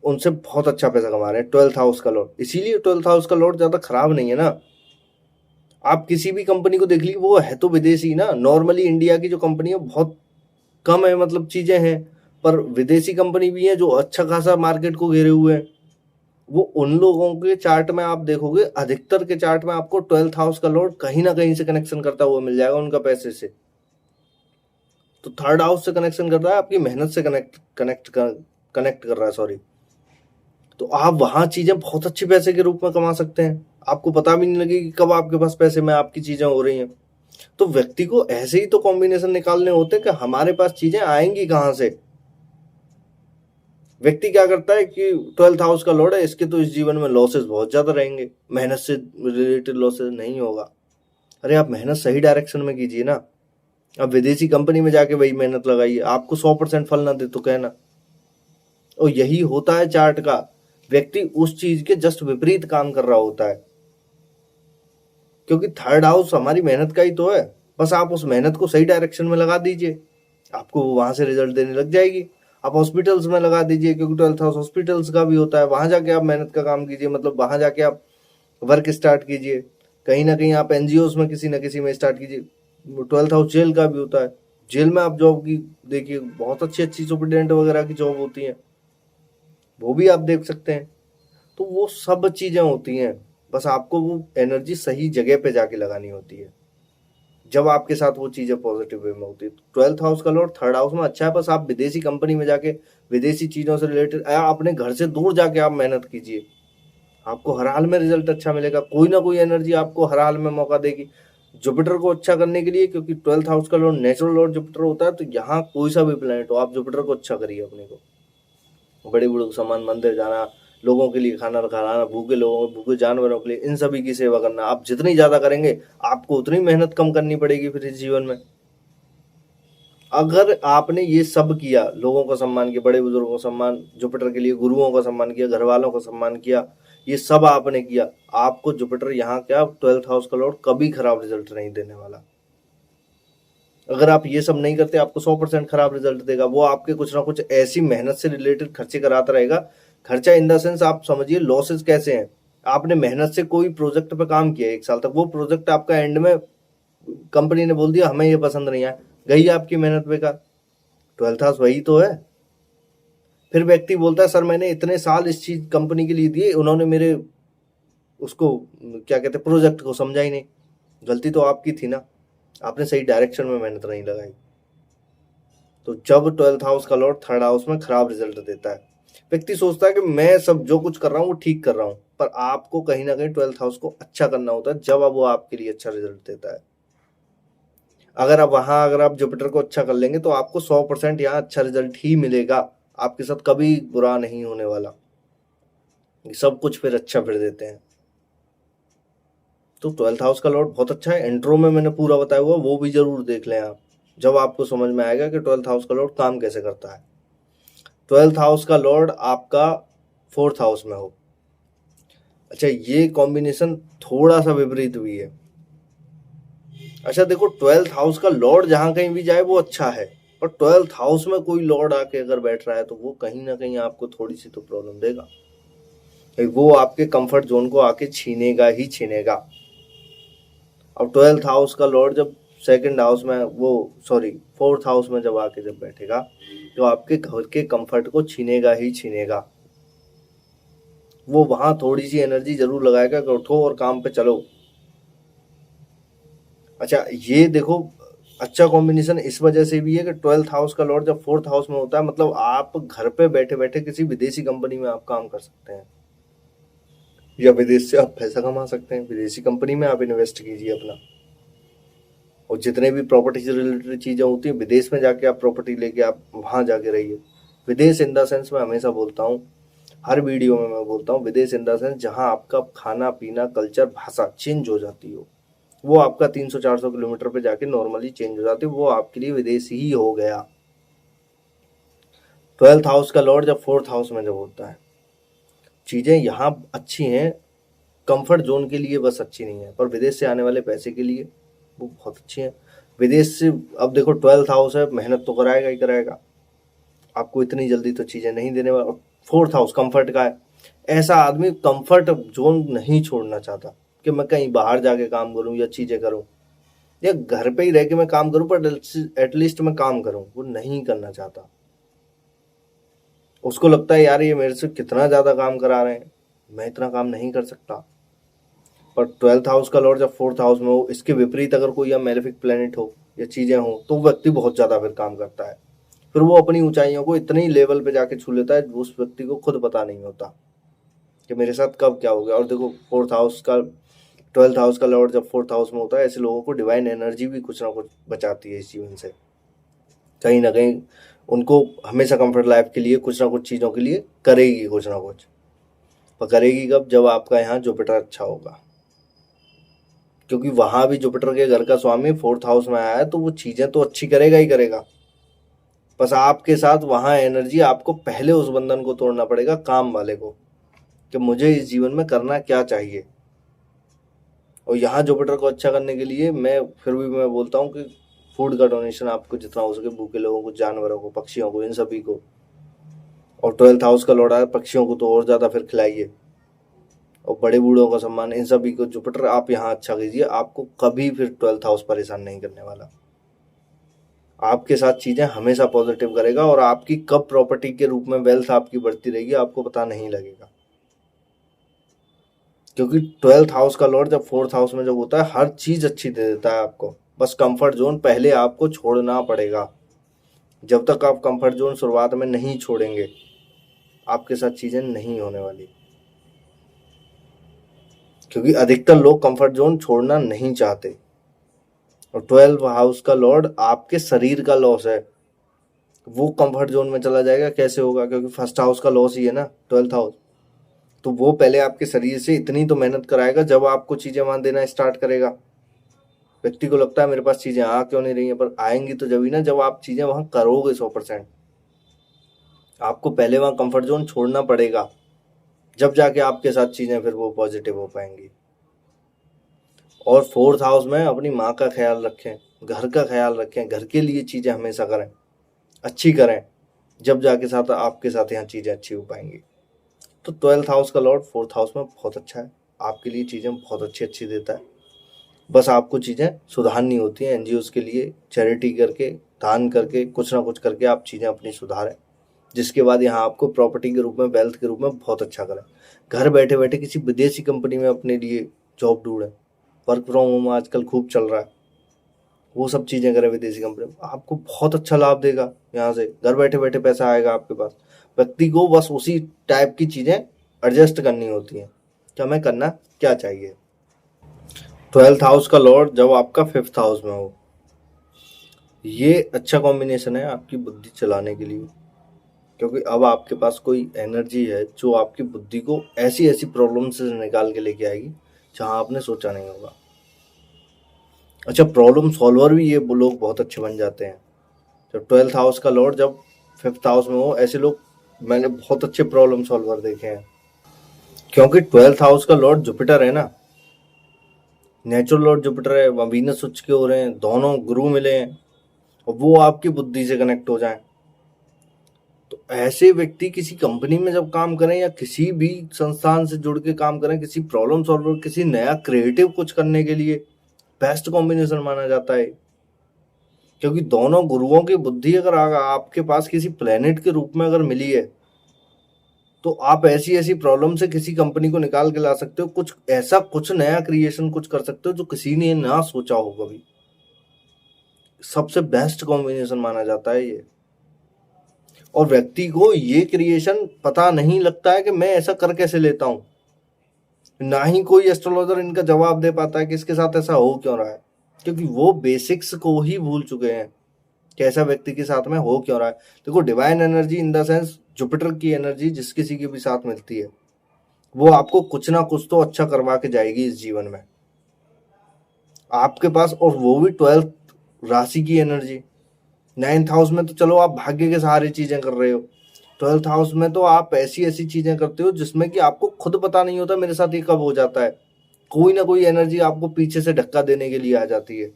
उनसे बहुत अच्छा पैसा कमा रहे हैं 12th हाउस का लॉर्ड। इसीलिए 12th हाउस का लॉर्ड ज़्यादा खराब नहीं है ना। आप किसी भी कंपनी को देख लीजिए, वो है तो विदेशी ना। नॉर्मली इंडिया की जो कंपनी है बहुत कम है, मतलब चीज़ें हैं, पर विदेशी कंपनी भी है जो अच्छा खासा मार्केट को घेरे हुए हैं। वो उन लोगों के चार्ट में आप देखोगे, अधिकतर के चार्ट में आपको 12th हाउस का लॉर्ड कहीं ना कहीं से कनेक्शन करता हुआ मिल जाएगा उनका पैसे से। तो थर्ड हाउस से कनेक्शन कर रहा है, आपकी मेहनत से कनेक्ट कर रहा है, सॉरी। तो आप वहां चीजें बहुत अच्छे पैसे के रूप में कमा सकते हैं, आपको पता भी नहीं लगेगी कब आपके पास पैसे में आपकी चीजें हो रही हैं। तो व्यक्ति को ऐसे ही तो कॉम्बिनेशन निकालने होते हैं कि हमारे पास चीजें आएंगी कहां से। व्यक्ति क्या करता है कि 12th हाउस का लॉर्ड है, इसके तो इस जीवन में लॉसेस बहुत ज्यादा रहेंगे, मेहनत से रिलेटेड लॉसेस नहीं होगा। अरे आप मेहनत सही डायरेक्शन में कीजिए ना। अब विदेशी कंपनी में जाके वही मेहनत लगाइए, आपको 100% फल ना दे तो कहना। और यही होता है चार्ट का, व्यक्ति उस चीज के जस्ट विपरीत काम कर रहा होता है। क्योंकि थर्ड हाउस हमारी मेहनत का ही तो है, बस आप उस मेहनत को सही डायरेक्शन में लगा दीजिए, आपको वहां से रिजल्ट देने लग जाएगी। आप हॉस्पिटल्स में लगा दीजिए, क्योंकि 12th हाउस हॉस्पिटल्स का भी होता है, वहां जाके आप मेहनत का काम कीजिए, मतलब वहां जाके आप वर्क स्टार्ट कीजिए। कहीं ना कहीं आप एनजीओ में किसी न किसी में स्टार्ट कीजिए। 12th हाउस जेल का भी होता है, जेल में आप जॉब की देखिए, बहुत अच्छी अच्छी सुपरिटेंडेंट वगैरह की जॉब होती है, वो भी आप देख सकते हैं। तो वो सब चीजें होती हैं, बस आपको वो एनर्जी सही जगह पे जाके लगानी होती है, जब आपके साथ वो चीजें पॉजिटिव वे में होती है। 12th हाउस का लॉर्ड थर्ड हाउस में अच्छा है, बस आप विदेशी कंपनी में जाके, विदेशी चीजों से रिलेटेड, अपने घर से दूर जाके आप मेहनत कीजिए, आपको हर हाल में रिजल्ट अच्छा मिलेगा। कोई ना कोई एनर्जी आपको हर हाल में मौका देगी जुपिटर को अच्छा करने के लिए, क्योंकि 12th हाउस का लॉर्ड नेचुरल लॉर्ड जुपिटर होता है। तो यहाँ कोई सा भी प्लेनेट हो, आप जुपिटर को अच्छा करिए अपने को। बड़े बूढ़ों के समान मंदिर जाना, लोगों के लिए खाना खिलाना, भूखे लोगों, भूखे जानवरों के लिए, इन सभी की सेवा करना, आप जितनी ज्यादा करेंगे आपको उतनी मेहनत कम करनी पड़ेगी फिर इस जीवन में। अगर आपने ये सब किया, लोगों का सम्मान किया, बड़े बुजुर्गों का सम्मान, जुपिटर के लिए गुरुओं का सम्मान किया, घर वालों का सम्मान किया, ये सब आपने किया, आपको जुपिटर यहाँ क्या 12th हाउस का लॉर्ड कभी खराब रिजल्ट नहीं देने वाला। अगर आप ये सब नहीं करते, आपको 100% खराब रिजल्ट देगा। वो आपके कुछ ना कुछ ऐसी मेहनत से रिलेटेड खर्चे कराता रहेगा। खर्चा इन द सेंस आप समझिए लॉसेस कैसे हैं। आपने मेहनत से कोई प्रोजेक्ट पे काम किया 1 साल तक, वो प्रोजेक्ट आपका एंड में कंपनी ने बोल दिया हमें ये पसंद नहीं आया, गई आपकी मेहनत बेकार। 12th हाउस वही तो है। फिर व्यक्ति बोलता है सर मैंने इतने साल इस चीज कंपनी के लिए दिए, उन्होंने मेरे उसको क्या कहते हैं प्रोजेक्ट को समझा ही नहीं। गलती तो आपकी थी ना, आपने सही डायरेक्शन में मेहनत नहीं लगाई। तो जब 12th हाउस का लॉर्ड थर्ड हाउस में खराब रिजल्ट देता है, व्यक्ति सोचता है कि मैं सब जो कुछ कर रहा हूँ वो ठीक कर रहा हूँ, पर आपको कहीं ना कहीं 12th हाउस को अच्छा करना होता है, जब अब वो आपके लिए अच्छा रिजल्ट देता है। अगर आप जुपिटर को अच्छा कर लेंगे तो आपको 100% यहाँ अच्छा रिजल्ट ही मिलेगा, आपके साथ कभी बुरा नहीं होने वाला। सब कुछ फिर अच्छा फिर देते हैं। तो 12th हाउस का लॉर्ड बहुत अच्छा है, इंट्रो में मैंने पूरा बताया हुआ, वो भी जरूर देख लें आप, जब आपको समझ में आएगा कि 12th हाउस का लॉर्ड काम कैसे करता है। 12th हाउस का लॉर्ड आपका 4th हाउस में हो। अच्छा, ये कॉम्बिनेशन थोड़ा सा विपरीत भी है। अच्छा देखो, 12th हाउस का लॉर्ड जहां कहीं भी जाए वो अच्छा है, पर 12th हाउस में कोई लॉर्ड आके अगर बैठ रहा है तो वो कहीं ना कहीं आपको थोड़ी सी तो प्रॉब्लम देगा, वो आपके कंफर्ट जोन को आके छीनेगा ही छीनेगा। अब 12th हाउस का लॉर्ड जब सेकंड हाउस में, वो सॉरी 4th हाउस में जब आके जब बैठेगा, तो आपके घर के कंफर्ट को छीनेगा ही छीनेगा। वो वहां थोड़ी सी एनर्जी जरूर लगाएगा कि उठो और काम पे चलो। अच्छा ये देखो, अच्छा कॉम्बिनेशन इस वजह से भी है कि 12th हाउस का लॉर्ड जब 4th हाउस में होता है, मतलब आप घर पे बैठे बैठे किसी विदेशी कंपनी में आप काम कर सकते हैं। या विदेश से आप पैसा कमा सकते हैं, विदेशी कंपनी में आप इन्वेस्ट कीजिए अपना। और जितने भी प्रॉपर्टी से रिलेटेड चीज़ें होती हैं, विदेश में जाके आप प्रॉपर्टी लेके आप वहाँ जाके रहिए। विदेश इन द सेंस मैं हमेशा बोलता हूँ, हर वीडियो में मैं बोलता हूँ, विदेश इन द सेंस जहाँ आपका खाना पीना कल्चर भाषा चेंज हो जाती हो। वो आपका 300-400 किलोमीटर पे जाके नॉर्मली चेंज हो जाती है, वो आपके लिए विदेश ही हो गया। 12th हाउस का लॉर्ड जब 4th हाउस में जब होता है, चीज़ें यहाँ अच्छी हैं, कंफर्ट जोन के लिए बस अच्छी नहीं है, पर विदेश से आने वाले पैसे के लिए वो बहुत अच्छी है। विदेश से अब देखो 12th हाउस है, मेहनत तो कराएगा ही कराएगा, आपको इतनी जल्दी तो चीज़ें नहीं देने वाला। 4th हाउस कंफर्ट का है, ऐसा आदमी कंफर्ट जोन नहीं छोड़ना चाहता कि मैं कहीं बाहर जाके काम करूं या चीज़ें करूं, या घर पे ही रह के मैं काम करूं पर एटलीस्ट मैं काम करूं, वो नहीं करना चाहता। उसको लगता है यार ये मेरे से कितना ज़्यादा काम करा रहे हैं, मैं इतना काम नहीं कर सकता। पर 12th हाउस का लॉर्ड जब 4th हाउस में हो, इसके विपरीत अगर कोई या मेलेफिक प्लेनेट हो या चीज़ें हो, तो व्यक्ति बहुत ज़्यादा फिर काम करता है, फिर वो अपनी ऊंचाइयों को इतनी लेवल पे जाके छू लेता है उस व्यक्ति को खुद पता नहीं होता कि मेरे साथ कब क्या हो गया। और देखो 4th हाउस का 12th हाउस का लॉर्ड जब 4th हाउस में होता है, ऐसे लोगों को डिवाइन एनर्जी भी कुछ ना कुछ बचाती है इस जीवन से, कहीं ना कहीं उनको हमेशा कंफर्ट लाइफ के लिए कुछ ना कुछ चीज़ों के लिए करेगी कुछ ना कुछ। पर करेगी कब? जब आपका यहाँ जुपिटर अच्छा होगा, क्योंकि वहाँ भी जुपिटर के घर का स्वामी 4th हाउस में आया है, तो वो चीज़ें तो अच्छी करेगा ही करेगा। बस आपके साथ वहाँ एनर्जी, आपको पहले उस बंधन को तोड़ना पड़ेगा काम वाले को, कि मुझे इस जीवन में करना क्या चाहिए। और यहाँ जुपिटर को अच्छा करने के लिए मैं फिर भी मैं बोलता हूँ कि फूड का डोनेशन आपको जितना हो सके भूखे लोगों को, जानवरों को, पक्षियों को, इन सभी को। और 12th हाउस का लॉर्ड है, पक्षियों को तो और ज़्यादा फिर खिलाइए, और बड़े बूढ़ों का सम्मान, इन सभी को जुपिटर आप यहाँ अच्छा कीजिए, आपको कभी फिर 12th हाउस परेशान नहीं करने वाला। आपके साथ चीज़ें हमेशा पॉजिटिव करेगा, और आपकी कब प्रॉपर्टी के रूप में वेल्थ आपकी बढ़ती रहेगी आपको पता नहीं लगेगा। क्योंकि 12th हाउस का लॉर्ड जब 4th हाउस में जब होता है, हर चीज़ अच्छी दे देता है आपको, बस कंफर्ट जोन पहले आपको छोड़ना पड़ेगा। जब तक आप कंफर्ट जोन शुरुआत में नहीं छोड़ेंगे, आपके साथ चीज़ें नहीं होने वाली। क्योंकि अधिकतर लोग कंफर्ट जोन छोड़ना नहीं चाहते। और 12th हाउस का लॉर्ड आपके शरीर का लॉस है, वो कंफर्ट जोन में चला जाएगा कैसे होगा? क्योंकि 1st हाउस का लॉस ही है ना 12th हाउस। तो वो पहले आपके शरीर से इतनी तो मेहनत कराएगा, जब आपको चीज़ें वहाँ देना स्टार्ट करेगा। व्यक्ति को लगता है मेरे पास चीज़ें आ क्यों नहीं रही हैं, पर आएंगी तो जब ही ना, जब आप चीज़ें वहाँ करोगे 100%। आपको पहले वहाँ कंफर्ट जोन छोड़ना पड़ेगा, जब जाके आपके साथ चीज़ें फिर वो पॉजिटिव हो पाएंगी। और 4th हाउस में अपनी माँ का ख्याल रखें, घर का ख्याल रखें, घर के लिए चीज़ें हमेशा करें, अच्छी करें, जब जाके साथ आपके साथ यहाँ चीज़ें अच्छी हो पाएंगी। तो 12th हाउस का लॉर्ड 4th हाउस में बहुत अच्छा है, आपके लिए चीज़ें बहुत अच्छी देता है। बस आपको चीज़ें सुधारनी होती हैं, एनजीओज़ के लिए चैरिटी करके, दान करके, कुछ ना कुछ करके आप चीज़ें अपनी सुधारें, जिसके बाद यहाँ आपको प्रॉपर्टी के रूप में, वेल्थ के रूप में बहुत अच्छा करें। घर बैठे बैठे किसी विदेशी कंपनी में अपने लिए जॉब ढूंढें, वर्क फ्रॉम होम आजकल खूब चल रहा है, वो सब चीज़ें करें विदेशी कंपनी में, आपको बहुत अच्छा लाभ देगा। यहाँ से घर बैठे बैठे पैसा आएगा आपके पास। व्यक्ति को बस उसी टाइप की चीज़ें एडजस्ट करनी होती हैं कि हमें करना क्या चाहिए। 12th हाउस का लॉर्ड जब आपका 5th हाउस में हो, ये अच्छा कॉम्बिनेशन है आपकी बुद्धि चलाने के लिए, क्योंकि अब आपके पास कोई एनर्जी है जो आपकी बुद्धि को ऐसी ऐसी प्रॉब्लम से निकाल के लेके आएगी जहाँ आपने सोचा नहीं होगा। अच्छा, प्रॉब्लम सॉल्वर भी ये लोग बहुत अच्छे बन जाते हैं। जब 12th हाउस का लॉर्ड जब 5th हाउस में हो, ऐसे लोग मैंने बहुत अच्छे प्रॉब्लम सॉल्वर देखे हैं। क्योंकि 12th हाउस का लॉर्ड जुपिटर है ना, नेचुरल लॉर्ड जुपिटर है, वहाँ वीनस उच्च के हो रहे हैं, दोनों गुरु मिले हैं, और वो आपकी बुद्धि से कनेक्ट हो जाएं, तो ऐसे व्यक्ति किसी कंपनी में जब काम करें या किसी भी संस्थान से जुड़ के काम करें, किसी प्रॉब्लम सॉल्वर, किसी नया क्रिएटिव कुछ करने के लिए बेस्ट कॉम्बिनेशन माना जाता है। क्योंकि दोनों गुरुओं की बुद्धि अगर आपके पास किसी प्लेनेट के रूप में अगर मिली है, तो आप ऐसी ऐसी प्रॉब्लम से किसी कंपनी को निकाल के ला सकते हो, कुछ ऐसा, कुछ नया क्रिएशन कुछ कर सकते हो जो किसी ने ना सोचा हो कभी। सबसे बेस्ट कॉम्बिनेशन माना जाता है ये। और व्यक्ति को ये क्रिएशन पता नहीं लगता है कि मैं ऐसा कर कैसे लेता हूँ, ना ही कोई एस्ट्रोलॉजर इनका जवाब दे पाता है कि इसके साथ ऐसा हो क्यों रहा है, क्योंकि वो बेसिक्स को ही भूल चुके हैं कि ऐसा व्यक्ति के साथ में हो क्यों रहा है। देखो, divine energy in the sense Jupiter की एनर्जी जिस किसी के भी साथ मिलती है, वो आपको कुछ ना कुछ तो अच्छा करवा के जाएगी इस जीवन में आपके पास, और वो भी 12th राशि की एनर्जी। 9th हाउस में तो चलो आप भाग्य के सहारे चीजें कर रहे हो, 12th हाउस में तो आप ऐसी ऐसी चीजें करते हो जिसमें कि आपको खुद पता नहीं होता मेरे साथ ये कब हो जाता है। कोई ना कोई एनर्जी आपको पीछे से धक्का देने के लिए आ जाती है,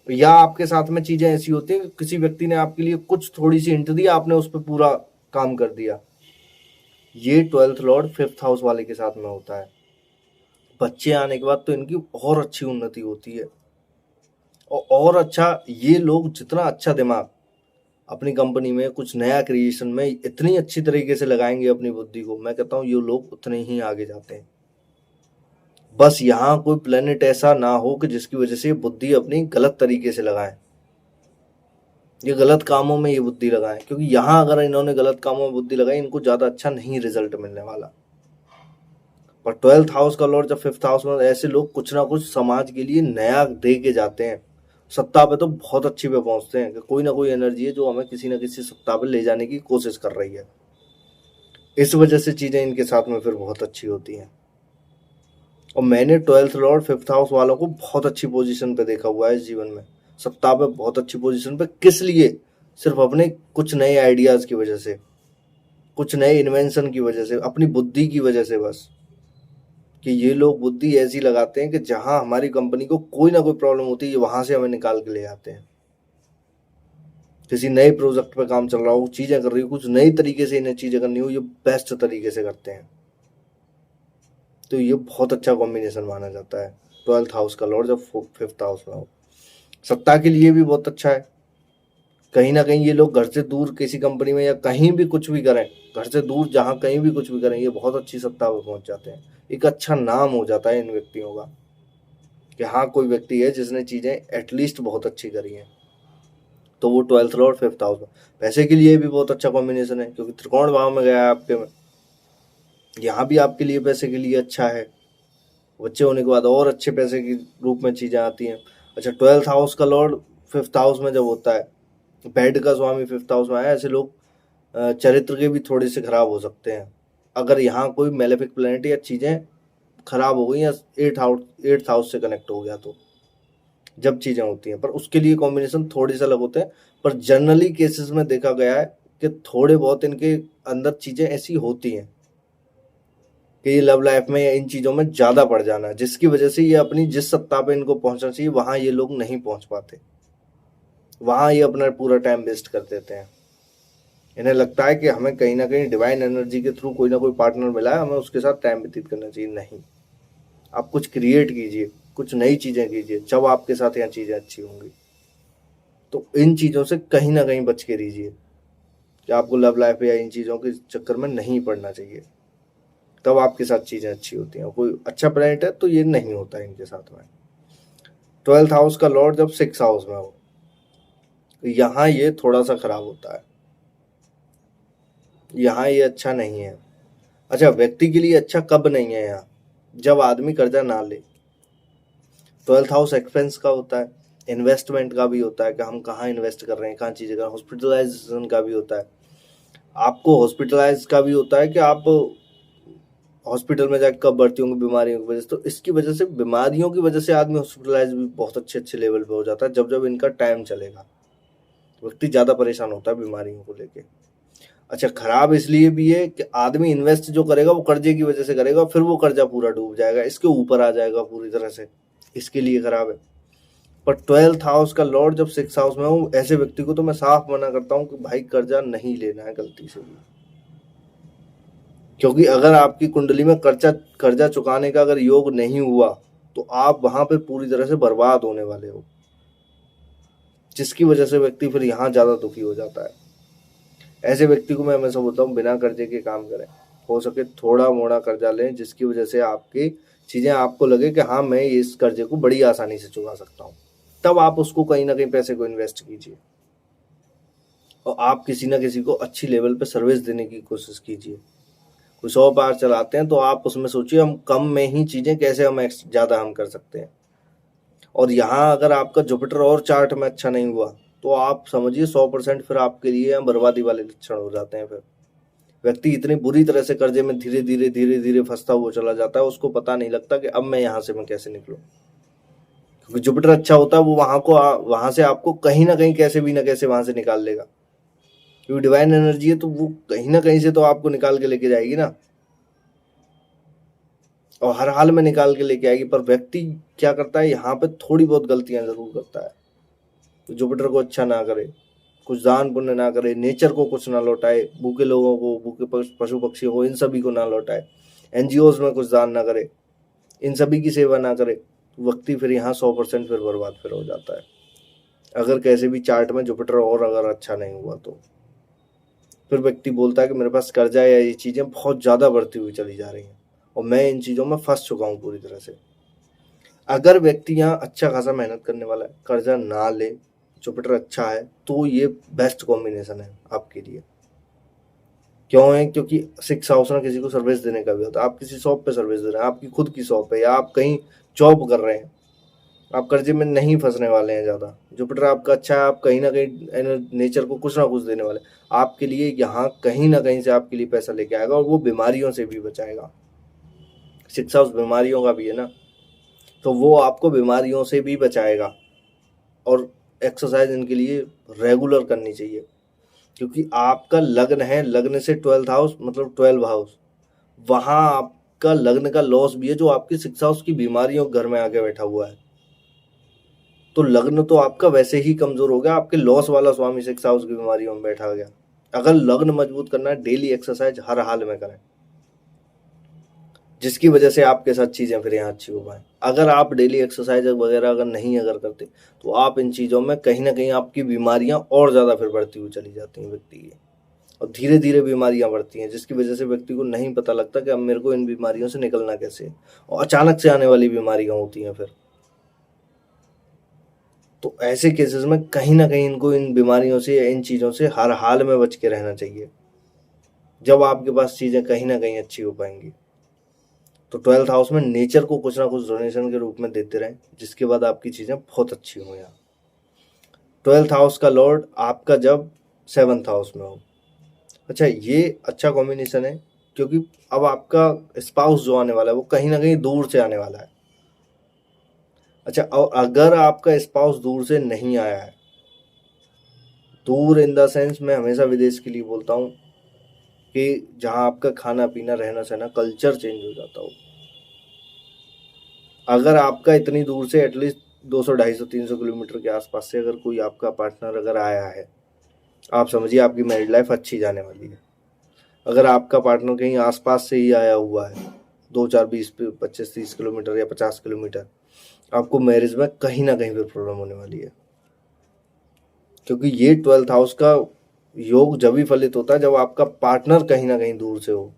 या आपके साथ में चीजें ऐसी होती हैं कि किसी व्यक्ति ने आपके लिए कुछ थोड़ी सी हिंट दी, आपने उस पर पूरा काम कर दिया। ये 12th लॉर्ड 5th हाउस वाले के साथ में होता है। बच्चे आने के बाद तो इनकी और अच्छी उन्नति होती है, और अच्छा, ये लोग जितना अच्छा दिमाग अपनी कंपनी में कुछ नया क्रिएशन में इतनी अच्छी तरीके से लगाएंगे अपनी बुद्धि को, मैं कहता हूँ ये लोग उतने ही आगे जाते हैं। बस यहाँ कोई प्लेनेट ऐसा ना हो कि जिसकी वजह से बुद्धि अपनी गलत तरीके से लगाएं, ये गलत कामों में ये बुद्धि लगाएं, क्योंकि यहाँ अगर इन्होंने गलत कामों में बुद्धि लगाई, इनको ज्यादा अच्छा नहीं रिजल्ट मिलने वाला। पर 12th हाउस का लॉर्ड जब 5th हाउस में, ऐसे लोग कुछ ना कुछ समाज के लिए नया दे के जाते हैं। सत्ता पे तो बहुत अच्छी पे पहुंचते हैं कि कोई ना कोई एनर्जी है जो हमें किसी ना किसी सत्ता पे ले जाने की कोशिश कर रही है। इस वजह से चीजें इनके साथ में फिर बहुत अच्छी होती हैं। और मैंने 12th लॉर्ड 5th हाउस वालों को बहुत अच्छी पोजीशन पे देखा हुआ है इस जीवन में, सत्ता पे बहुत अच्छी पोजीशन पे। किस लिए? सिर्फ अपने कुछ नए आइडियाज की वजह से, कुछ नए इन्वेंशन की वजह से, अपनी बुद्धि की वजह से। बस कि ये लोग बुद्धि ऐसी लगाते हैं कि जहां हमारी कंपनी को कोई ना कोई प्रॉब्लम होती है, वहां से हमें निकाल के ले आते हैं। किसी नए प्रोजेक्ट पे काम चल रहा हो, चीजें कर रही हो, कुछ नई तरीके से इन्हें चीजें करनी हो, ये बेस्ट तरीके से करते हैं। तो ये बहुत अच्छा कॉम्बिनेशन माना जाता है 12th हाउस का लॉर्ड जब 5th हाउस में हो। सत्ता के लिए भी बहुत अच्छा है। कहीं ना कहीं ये लोग घर से दूर किसी कंपनी में या कहीं भी कुछ भी करें, घर से दूर जहां कहीं भी कुछ भी करें, ये बहुत अच्छी सत्ता पर पहुंच जाते हैं। एक अच्छा नाम हो जाता है इन व्यक्तियों का कि हाँ, कोई व्यक्ति है जिसने चीजें एटलीस्ट बहुत अच्छी करी हैं। तो वो 12th लॉर्ड 5th हाउस में। पैसे के लिए भी बहुत अच्छा कॉम्बिनेशन है, क्योंकि त्रिकोण भाव में गया है आपके में, यहाँ भी आपके लिए पैसे के लिए अच्छा है। बच्चे होने के बाद और अच्छे पैसे के रूप में चीजें आती हैं। अच्छा, 12th हाउस का लॉर्ड 5th हाउस में जब होता है, बेड का स्वामी 5th हाउस में आया, ऐसे लोग चरित्र के भी थोड़े से खराब हो सकते हैं अगर यहाँ कोई मेलेफिक प्लैनेट या चीजें खराब हो गई या 8th हाउस से कनेक्ट हो गया, तो जब चीजें होती हैं। पर उसके लिए कॉम्बिनेशन थोड़े से अलग होते हैं। पर जनरली केसेस में देखा गया है कि थोड़े बहुत इनके अंदर चीजें ऐसी होती हैं कि ये लव लाइफ में या इन चीजों में ज्यादा पड़ जाना है, जिसकी वजह से ये अपनी जिस सत्ता पे इनको पहुंचना चाहिए वहां ये लोग नहीं पहुंच पाते, वहां ये अपना पूरा टाइम वेस्ट कर देते हैं। इन्हें लगता है कि हमें कहीं ना कहीं डिवाइन एनर्जी के थ्रू कोई ना कोई पार्टनर मिला है, हमें उसके साथ टाइम व्यतीत करना चाहिए। नहीं, आप कुछ क्रिएट कीजिए, कुछ नई चीजें कीजिए, जब आपके साथ यहाँ चीजें अच्छी होंगी। तो इन चीजों से कहीं ना कहीं बच के रहिए कि आपको लव लाइफ या इन चीजों के चक्कर में नहीं पड़ना चाहिए, तब आपके साथ चीजें अच्छी होती हैं। कोई अच्छा प्लैनेट है तो ये नहीं होता है इनके साथ में। 12th हाउस का लॉर्ड जब 6th हाउस में हो, तो यहाँ ये थोड़ा सा खराब होता है, यहाँ ये अच्छा नहीं है। अच्छा, व्यक्ति के लिए अच्छा कब नहीं है यहाँ? जब आदमी कर्जा ना ले। 12th हाउस एक्सपेंस का होता है, इन्वेस्टमेंट का भी होता है कि हम कहाँ इन्वेस्ट कर रहे हैं, कहाँ चीजें कर रहे हैं। हॉस्पिटलाइजेशन का भी होता है, आपको हॉस्पिटलाइज का भी होता है कि आप हॉस्पिटल में जाकर कब भर्ती होंगे बीमारियों की वजह से। तो इसकी वजह से, बीमारियों की वजह से आदमी हॉस्पिटलाइज भी बहुत अच्छे अच्छे लेवल पे हो जाता है। जब जब इनका टाइम चलेगा, व्यक्ति ज्यादा परेशान होता है बीमारियों को लेके। अच्छा, खराब इसलिए भी है कि आदमी इन्वेस्ट जो करेगा वो कर्जे की वजह से करेगा, फिर वो कर्जा पूरा डूब जाएगा, इसके ऊपर आ जाएगा पूरी तरह से, इसके लिए खराब है। पर 12th हाउस का लॉर्ड जब 6th हाउस में हो, ऐसे व्यक्ति को तो मैं साफ मना करता हूँ कि भाई कर्जा नहीं लेना है गलती से भी। क्योंकि अगर आपकी कुंडली में कर्जा चुकाने का अगर योग नहीं हुआ, तो आप वहां पे पूरी तरह से बर्बाद होने वाले हो, जिसकी वजह से व्यक्ति फिर यहाँ ज्यादा दुखी हो जाता है। ऐसे व्यक्ति को मैं हमेशा बोलता हूँ बिना कर्जे के काम करें, हो सके थोड़ा मोड़ा कर्जा लें, जिसकी वजह से आपकी चीजें आपको लगे कि हाँ, मैं इस कर्जे को बड़ी आसानी से चुका सकता हूँ। तब आप उसको कहीं ना कहीं पैसे को इन्वेस्ट कीजिए, और आप किसी ना किसी को अच्छी लेवल पे सर्विस देने की कोशिश कीजिए। 100 पार चलाते हैं तो आप उसमें सोचिए हम कम में ही चीज़ें कैसे हम ज़्यादा हम कर सकते हैं। और यहाँ अगर आपका जुपिटर और चार्ट में अच्छा नहीं हुआ तो आप समझिए 100% फिर आपके लिए यहाँ बर्बादी वाले लक्षण हो जाते हैं। फिर व्यक्ति इतनी बुरी तरह से कर्जे में धीरे धीरे फंसता हुआ चला जाता है, उसको पता नहीं लगता कि अब मैं यहाँ से मैं कैसे निकलूं। क्योंकि जुपिटर अच्छा होता है वो वहां से आपको कहीं ना कहीं कैसे भी ना कैसे वहां से निकाल लेगा, क्योंकि डिवाइन एनर्जी है तो वो कहीं ना कहीं से तो आपको निकाल के लेके जाएगी ना, और हर हाल में निकाल के लेके आएगी। पर व्यक्ति क्या करता है, यहाँ पे थोड़ी बहुत गलतियां जरूर करता है। तो जुपिटर को अच्छा ना करे, कुछ दान पुण्य ना करे, नेचर को कुछ ना लौटाए, भूखे लोगों को, भूखे पशु पक्षियों को, इन सभी को ना लौटाए, एनजीओज में कुछ दान ना करे, इन सभी की सेवा ना करे, तो व्यक्ति फिर यहाँ 100% फिर बर्बाद फिर हो जाता है। अगर कैसे भी चार्ट में जुपिटर और अगर अच्छा नहीं हुआ तो फिर व्यक्ति बोलता है कि मेरे पास कर्जा या ये चीज़ें बहुत ज़्यादा बढ़ती हुई चली जा रही हैं और मैं इन चीज़ों में फंस चुका हूँ पूरी तरह से। अगर व्यक्ति यहाँ अच्छा खासा मेहनत करने वाला है, कर्जा ना ले, जुपिटर अच्छा है, तो ये बेस्ट कॉम्बिनेशन है आपके लिए। क्यों है? क्योंकि 6 हाउस ना किसी को सर्विस देने का भी होता है। आप किसी शॉप पे सर्विस दे रहे हैं, आपकी खुद की शॉप है, या आप कहीं जॉब कर रहे हैं, आप कर्जे में नहीं फंसने वाले हैं ज़्यादा। जुपिटर आपका अच्छा है, आप कहीं ना कहीं नेचर को कुछ ना कुछ देने वाले, आपके लिए यहाँ कहीं ना कहीं से आपके लिए पैसा लेके आएगा, और वो बीमारियों से भी बचाएगा। 6 हाउस बीमारियों का भी है ना, तो वो आपको बीमारियों से भी बचाएगा। और एक्सरसाइज इनके लिए रेगुलर करनी चाहिए, क्योंकि आपका लग्न है, लग्न से 12th हाउस मतलब 12 हाउस, वहाँ आपका लग्न का लॉस भी है जो आपकी 6 हाउस की बीमारियों घर में आके बैठा हुआ है। तो लग्न तो आपका वैसे ही कमजोर हो गया, आपके लॉस वाला स्वामी 6 हाउस की बीमारियों में बैठा गया। अगर लग्न मजबूत करना है, डेली एक्सरसाइज हर हाल में करें, जिसकी वजह से आपके साथ चीज़ें फिर यहाँ अच्छी हो पाए। अगर आप डेली एक्सरसाइज वगैरह अगर नहीं अगर करते तो आप इन चीज़ों में कहीं ना कहीं आपकी बीमारियां और ज़्यादा फिर बढ़ती हुई चली जाती हैं व्यक्ति की, और धीरे धीरे बीमारियां बढ़ती हैं, जिसकी वजह से व्यक्ति को नहीं पता लगता कि अब मेरे को इन बीमारियों से निकलना कैसे है, और अचानक से आने वाली बीमारियां होती हैं फिर। तो ऐसे केसेस में कहीं ना कहीं इनको इन बीमारियों से या इन चीज़ों से हर हाल में बच के रहना चाहिए, जब आपके पास चीज़ें कहीं ना कहीं अच्छी हो पाएंगी। तो 12th हाउस में नेचर को कुछ ना कुछ डोनेशन के रूप में देते रहें, जिसके बाद आपकी चीज़ें बहुत अच्छी हो। यहाँ 12th हाउस का लॉर्ड आपका जब 7th हाउस में हो, अच्छा ये अच्छा कॉम्बिनेशन है, क्योंकि अब आपका स्पाउस जो आने वाला है वो कहीं ना कहीं दूर से आने वाला है। अच्छा, और अगर आपका स्पाउस दूर से नहीं आया है, दूर इन द सेंस मैं हमेशा विदेश के लिए बोलता हूँ कि जहाँ आपका खाना पीना रहना सहना कल्चर चेंज हो जाता हो। अगर आपका इतनी दूर से एटलीस्ट 200, 250, 300 किलोमीटर के आसपास से अगर कोई आपका पार्टनर अगर आया है, आप समझिए आपकी मैरिड लाइफ अच्छी जाने वाली है। अगर आपका पार्टनर कहीं आसपास से ही आया हुआ है, 2, 4, 20, 25, 30 किलोमीटर या 50 किलोमीटर, आपको मैरिज में कहीं ना कहीं फिर प्रॉब्लम होने वाली है, क्योंकि ये 12th हाउस का योग जब भी फलित होता है जब आपका पार्टनर कहीं ना कहीं दूर से हो।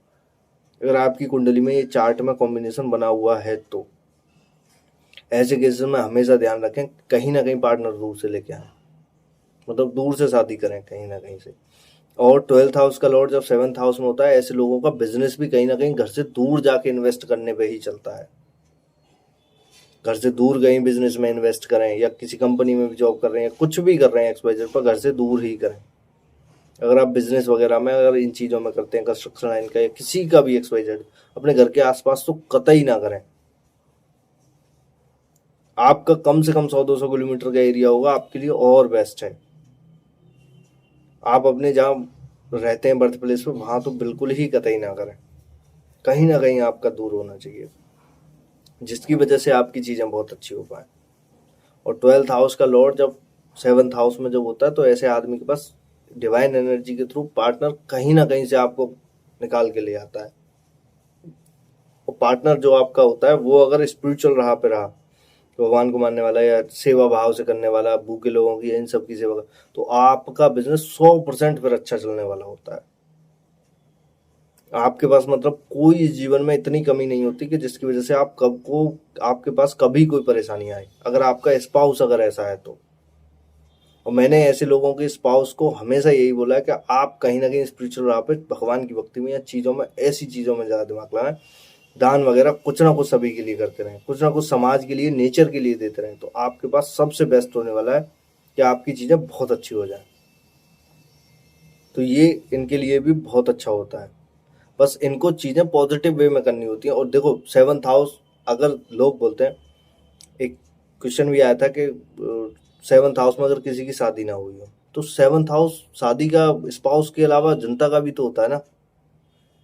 अगर आपकी कुंडली में ये चार्ट में कॉम्बिनेशन बना हुआ है तो ऐसे केसेस में हमेशा ध्यान रखें कहीं ना कहीं पार्टनर दूर से लेके आए, मतलब दूर से शादी करें कहीं ना कहीं से। और 12th हाउस का लॉर्ड जब 7th हाउस में होता है, ऐसे लोगों का बिजनेस भी कहीं ना कहीं घर से दूर जाके इन्वेस्ट करने पे ही चलता है। घर से दूर कहीं बिजनेस में इन्वेस्ट करें, या किसी कंपनी में भी जॉब कर रहे हैं, कुछ भी कर रहे हैं एक्सवाइजेड पर, घर से दूर ही करें। अगर आप बिजनेस वगैरह में अगर इन चीज़ों में करते हैं, कंस्ट्रक्शन लाइन का या किसी का भी एक्सवाइजेड, अपने घर के आसपास तो कतई ना करें। आपका कम से कम 100-200 किलोमीटर का एरिया होगा आपके लिए और बेस्ट है। आप अपने जहाँ रहते हैं बर्थ प्लेस पे, वहाँ तो बिल्कुल ही कतई ना करें, कहीं ना कहीं आपका दूर होना चाहिए, जिसकी वजह से आपकी चीज़ें बहुत अच्छी हो पाए। और 12th हाउस का लॉर्ड जब 7th हाउस में जब होता है तो ऐसे आदमी के पास डिवाइन एनर्जी के थ्रू पार्टनर कहीं ना कहीं से आपको निकाल के ले आता है। और पार्टनर जो आपका होता है वो अगर स्पिरिचुअल राह पे रहा, भगवान को मानने वाला या सेवा भाव से करने वाला, भूखे लोगों की इन सब की सेवा, तो आपका बिजनेस 100% फिर अच्छा चलने वाला होता है। आपके पास मतलब कोई जीवन में इतनी कमी नहीं होती कि जिसकी वजह से आपके पास कभी कोई परेशानी आए, अगर आपका स्पाउस अगर ऐसा है तो। और मैंने ऐसे लोगों के स्पाउस को हमेशा यही बोला है कि आप कहीं ना कहीं स्पिरिचुअल राह पे भगवान की भक्ति में या चीज़ों में, ऐसी चीज़ों में ज़्यादा दिमाग लगाएं, दान वगैरह कुछ ना कुछ सभी के लिए करते रहें, कुछ ना कुछ समाज के लिए, नेचर के लिए देते रहें, तो आपके पास सबसे बेस्ट होने वाला है कि आपकी चीज़ें बहुत अच्छी हो जाएं। तो ये इनके लिए भी बहुत अच्छा होता है। बस इनको चीज़ें पॉजिटिव वे में करनी होती हैं। और देखो 7th हाउस, अगर लोग बोलते हैं, एक क्वेश्चन भी आया था कि 7th हाउस में अगर किसी की शादी ना हुई हो, तो 7th हाउस शादी का, स्पाउस के अलावा जनता का भी तो होता है ना।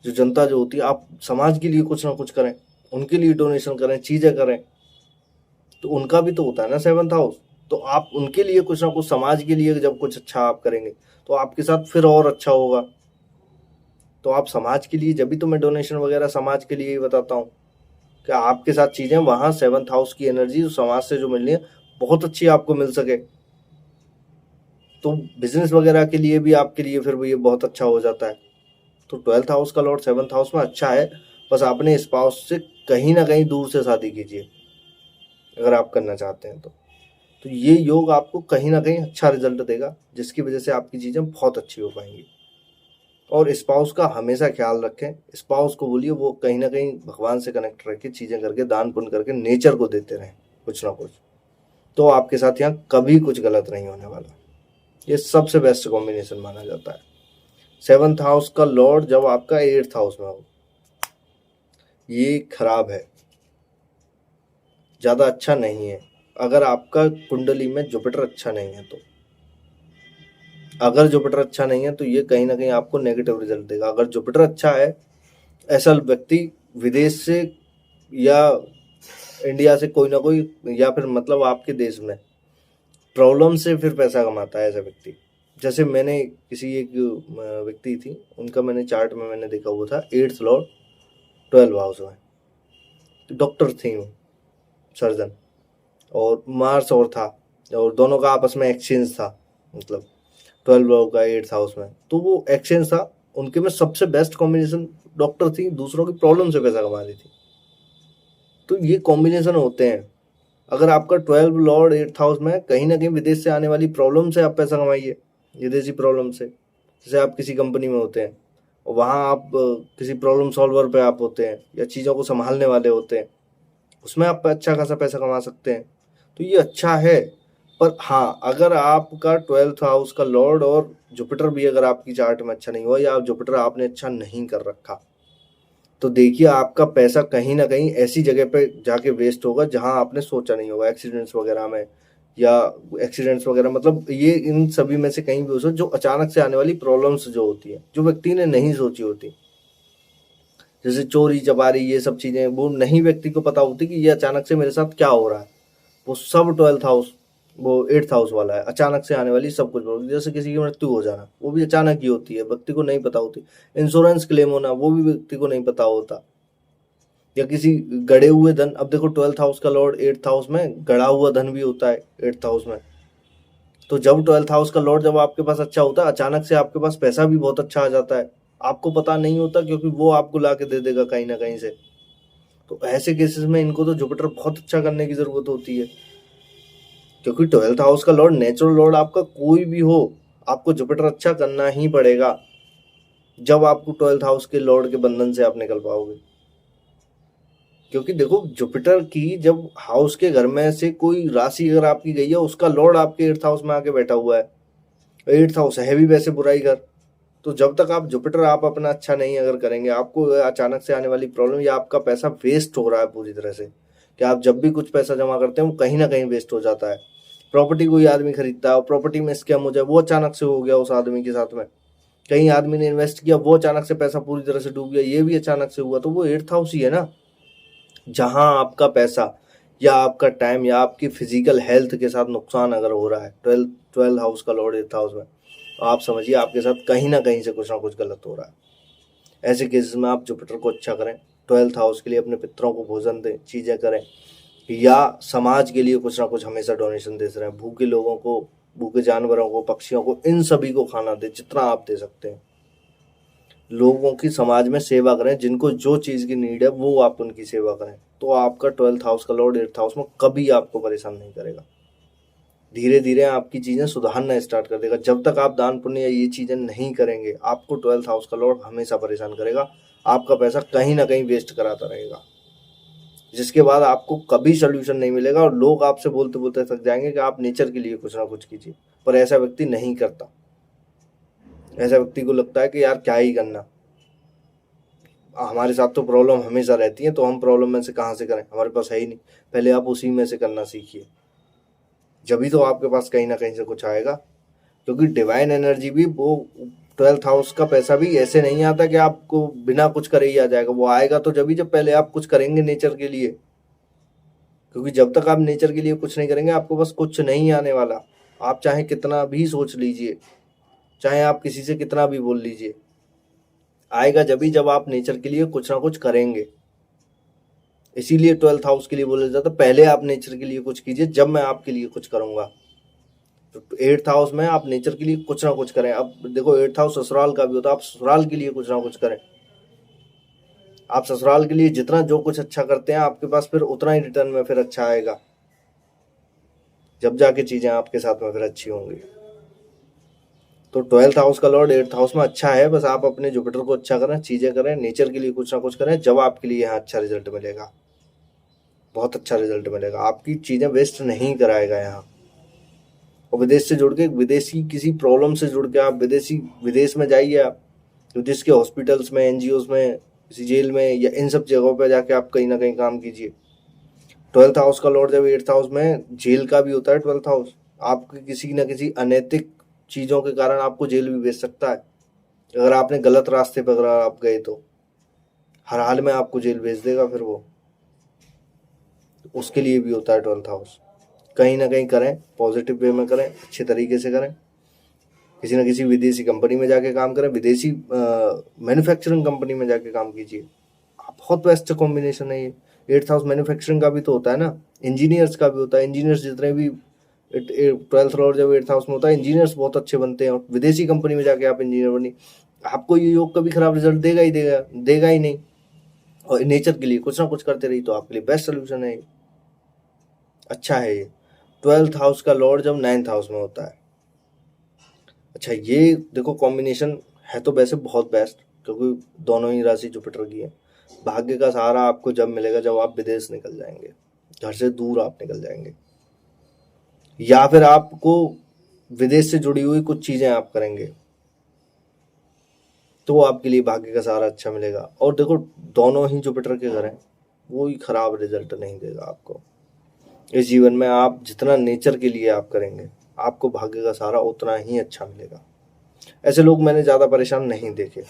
जो जनता जो होती है, आप समाज के लिए कुछ ना कुछ करें, उनके लिए डोनेशन करें, चीज़ें करें, तो उनका भी तो होता है ना 7th हाउस। तो आप उनके लिए कुछ ना कुछ, समाज के लिए जब कुछ अच्छा आप करेंगे तो आपके साथ फिर और अच्छा होगा। तो आप समाज के लिए, जब भी तो मैं डोनेशन वगैरह समाज के लिए ही बताता हूँ कि आपके साथ चीज़ें वहाँ 7th हाउस की एनर्जी समाज से जो मिलनी है बहुत अच्छी आपको मिल सके। तो बिजनेस वगैरह के लिए भी आपके लिए फिर ये बहुत अच्छा हो जाता है। तो 12th हाउस का लॉर्ड 7th हाउस में अच्छा है। बस आपने स्पाउस से कहीं ना कहीं दूर से शादी कीजिए अगर आप करना चाहते हैं तो ये योग आपको कहीं ना कहीं अच्छा रिजल्ट देगा, जिसकी वजह से आपकी चीज़ें बहुत अच्छी हो पाएंगी। और स्पाउस का हमेशा ख्याल रखें। स्पाउस को बोलिए वो कहीं ना कहीं भगवान से कनेक्ट रह के चीज़ें करके, दान पुण्य करके, नेचर को देते रहें कुछ ना कुछ, तो आपके साथ यहाँ कभी कुछ गलत नहीं होने वाला। ये सबसे बेस्ट कॉम्बिनेशन माना जाता है। 7th हाउस का लॉर्ड जब आपका 8th हाउस में हो, ये खराब है, ज़्यादा अच्छा नहीं है। अगर आपका कुंडली में जुपिटर अच्छा नहीं है तो, अगर जुपिटर अच्छा नहीं है तो ये कहीं ना कहीं आपको नेगेटिव रिजल्ट देगा। अगर जुपिटर अच्छा है, ऐसा व्यक्ति विदेश से या इंडिया से कोई ना कोई, या फिर मतलब आपके देश में प्रॉब्लम से फिर पैसा कमाता है ऐसा व्यक्ति। जैसे मैंने किसी एक व्यक्ति थी, उनका मैंने चार्ट में मैंने देखा हुआ था 8th लॉर्ड 12 हाउस में, डॉक्टर थी, सर्जन, और मार्स और था, और दोनों का आपस में एक्सचेंज था, मतलब 12 लॉर्ड का 8th हाउस में, तो वो एक्सचेंज था उनके में। सबसे बेस्ट कॉम्बिनेशन, डॉक्टर थी, दूसरों की प्रॉब्लम से पैसा कमा रही थी। तो ये कॉम्बिनेशन होते हैं। अगर आपका 12 लॉर्ड 8th हाउस में, कहीं ना कहीं विदेश से आने वाली प्रॉब्लम से आप पैसा कमाइए, विदेशी प्रॉब्लम से। जैसे आप किसी कंपनी में होते हैं और वहाँ आप किसी प्रॉब्लम सॉल्वर पे आप होते हैं, या चीज़ों को संभालने वाले होते हैं, उसमें आप अच्छा खासा पैसा कमा सकते हैं। तो ये अच्छा है। पर हाँ, अगर आपका 12th हाउस का लॉर्ड और जुपिटर भी अगर आपकी चार्ट में अच्छा नहीं हुआ, या जुपिटर आपने अच्छा नहीं कर रखा, तो देखिए आपका पैसा कहीं ना कहीं ऐसी जगह पे जाके वेस्ट होगा जहां आपने सोचा नहीं होगा, एक्सीडेंट्स वगैरह में, या एक्सीडेंट्स वगैरह, मतलब ये इन सभी में से कहीं भी हो सकता, जो अचानक से आने वाली प्रॉब्लम्स जो होती है, जो व्यक्ति ने नहीं सोची होती, जैसे चोरी चपारी, ये सब चीजें वो नहीं व्यक्ति को पता होती कि ये अचानक से मेरे साथ क्या हो रहा है। वो सब 12th हाउस, वो 8th हाउस वाला है, अचानक से आने वाली सब कुछ। जैसे किसी की मृत्यु हो जाना, वो भी अचानक ही होती है, व्यक्ति को नहीं पता होती। इंश्योरेंस क्लेम होना, वो भी व्यक्ति को नहीं पता होता। या किसी गड़े हुए धन, अब देखो 12th हाउस का लॉर्ड 8th हाउस में, गड़ा हुआ धन भी होता है 8th हाउस में। तो जब 12th हाउस का लॉर्ड जब आपके पास अच्छा होता है, अचानक से आपके पास पैसा भी बहुत अच्छा आ जाता है, आपको पता नहीं होता, क्योंकि वो आपको ला के दे देगा कहीं ना कहीं से। तो ऐसे केसेस में इनको तो जुपिटर बहुत अच्छा करने की जरूरत होती है, क्योंकि 12th हाउस का लॉर्ड, नेचुरल लॉर्ड आपका कोई भी हो, आपको जुपिटर अच्छा करना ही पड़ेगा, जब आपको 12th हाउस के लॉर्ड के बंधन से आप निकल पाओगे। क्योंकि देखो जुपिटर की जब हाउस के घर में से कोई राशि अगर आपकी गई है, उसका लॉर्ड आपके 8th हाउस में आके बैठा हुआ है, 8th हाउस है भी वैसे बुराई घर। तो जब तक आप जुपिटर आप अपना अच्छा नहीं अगर करेंगे, आपको अचानक से आने वाली प्रॉब्लम, या आपका पैसा वेस्ट हो रहा है पूरी तरह से, कि आप जब भी कुछ पैसा जमा करते हैं वो कहीं ना कहीं वेस्ट हो जाता है। प्रॉपर्टी कोई आदमी खरीदता है और प्रॉपर्टी में स्कैम हो जाए, वो अचानक से हो गया उस आदमी के साथ में। कहीं आदमी ने इन्वेस्ट किया, वो अचानक से पैसा पूरी तरह से डूब गया, ये भी अचानक से हुआ। तो वो 8th हाउस ही है ना, जहां आपका पैसा या आपका टाइम या आपकी फिजिकल हेल्थ के साथ नुकसान अगर हो रहा है, 12 हाउस का लॉर्ड 8th हाउस में, तो आप समझिए आपके साथ कहीं ना कहीं से कुछ ना कुछ गलत हो रहा है। ऐसे केसेस में आप जुपिटर को अच्छा करें, 12th हाउस के लिए अपने पितरों को भोजन दें, चीज़ें करें, या समाज के लिए कुछ ना कुछ हमेशा डोनेशन देते रहें। भूखे लोगों को, भूखे जानवरों को, पक्षियों को, इन सभी को खाना दें जितना आप दे सकते हैं। लोगों की समाज में सेवा करें, जिनको जो चीज़ की नीड है वो आप उनकी सेवा करें। तो आपका 12th हाउस का लॉर्ड 8th हाउस में कभी आपको परेशान नहीं करेगा। धीरे धीरे आपकी चीज़ें सुधारना स्टार्ट कर देगा। जब तक आप दान पुण्य या ये चीज़ें नहीं करेंगे, आपको 12th हाउस का लॉर्ड हमेशा परेशान करेगा, आपका पैसा कहीं ना कहीं वेस्ट कराता रहेगा, जिसके बाद आपको कभी सोल्यूशन नहीं मिलेगा और लोग आपसे बोलते बोलते थक जाएंगे कि आप नेचर के लिए कुछ ना कुछ कीजिए। पर ऐसा व्यक्ति नहीं करता। ऐसा व्यक्ति को लगता है कि यार क्या ही करना, हमारे साथ तो प्रॉब्लम हमेशा रहती है, तो हम प्रॉब्लम में से कहाँ से करें, हमारे पास है ही नहीं। पहले आप उसी में से करना सीखिए, जब ही तो आपके पास कहीं ना कहीं से कुछ आएगा। क्योंकि डिवाइन एनर्जी भी वो 12th हाउस का पैसा भी ऐसे नहीं आता कि आपको बिना कुछ करे ही आ जाएगा। वो आएगा तो जब पहले आप कुछ करेंगे नेचर के लिए। क्योंकि जब तक आप नेचर के लिए कुछ नहीं करेंगे, आपको बस कुछ नहीं आने वाला। आप चाहे कितना भी सोच लीजिए, चाहे आप किसी से कितना भी बोल लीजिए, आएगा जब आप नेचर के लिए कुछ ना कुछ करेंगे। इसीलिए 12th हाउस के लिए बोला जाता है पहले आप नेचर के लिए कुछ कीजिए, जब मैं आपके लिए कुछ करूंगा। तो 8th हाउस में आप नेचर के लिए कुछ ना कुछ करें। अब देखो 8th हाउस ससुराल का भी होता है, आप ससुराल के लिए कुछ ना कुछ करें। आप ससुराल के लिए जितना जो कुछ अच्छा करते हैं, आपके पास फिर उतना ही रिटर्न में फिर अच्छा आएगा, जब जाके चीजें आपके साथ में फिर अच्छी होंगी। तो 12th हाउस का लॉर्ड 8th हाउस में अच्छा है, बस आप अपने जुपिटर को अच्छा करें, चीजें करें, नेचर के लिए कुछ ना कुछ करें, जब आपके लिए यहाँ अच्छा रिजल्ट मिलेगा, बहुत अच्छा रिजल्ट मिलेगा। आपकी चीजें वेस्ट नहीं कराएगा यहाँ। और विदेश से जुड़ के, विदेशी किसी प्रॉब्लम से जुड़ के आप विदेश में जाइए, आप विदेश के हॉस्पिटल्स में, एनजीओ में, किसी जेल में, या इन सब जगहों पर जाके आप कहीं ना कहीं काम कीजिए। 12th हाउस का लॉर्ड जब 8th हाउस में, जेल का भी होता है 12th हाउस, आपकी किसी न किसी अनैतिक चीज़ों के कारण आपको जेल भी भेज सकता है। अगर आपने गलत रास्ते पर अगर आप गए तो हर हाल में आपको जेल भेज देगा फिर वो। उसके लिए भी होता है 12th हाउस। कहीं ना कहीं करें, पॉजिटिव वे में करें, अच्छे तरीके से करें, किसी न किसी विदेशी कंपनी में जाके काम करें, विदेशी मैन्युफैक्चरिंग कंपनी में जाके काम कीजिए। बहुत बेस्ट कॉम्बिनेशन है ये। 8th हाउस मैन्युफैक्चरिंग का भी तो होता है ना, इंजीनियर्स का भी होता है। इंजीनियर्स जितने भी 12th लॉर्ड जब 8th हाउस में होता है, इंजीनियर्स बहुत अच्छे बनते हैं। और विदेशी कंपनी में जाके आप इंजीनियर बनी, आपको ये योग कभी खराब रिजल्ट देगा ही नहीं। और नेचर के लिए कुछ ना कुछ करते रही तो आपके लिए बेस्ट सोल्यूशन है, अच्छा है ये। 12th हाउस का लॉर्ड जब 9th हाउस में होता है, अच्छा ये देखो कॉम्बिनेशन है तो वैसे बहुत बेस्ट, क्योंकि दोनों ही राशि जुपिटर की है। भाग्य का सहारा आपको जब मिलेगा, जब आप विदेश निकल जाएंगे, घर से दूर आप निकल जाएंगे, या फिर आपको विदेश से जुड़ी हुई कुछ चीजें आप करेंगे, तो आपके लिए भाग्य का सहारा अच्छा मिलेगा। और देखो दोनों ही जुपिटर के घर हैं, वो ही खराब रिजल्ट नहीं देगा आपको। इस जीवन में आप जितना नेचर के लिए आप करेंगे, आपको भाग्य का सहारा उतना ही अच्छा मिलेगा। ऐसे लोग मैंने ज़्यादा परेशान नहीं देखे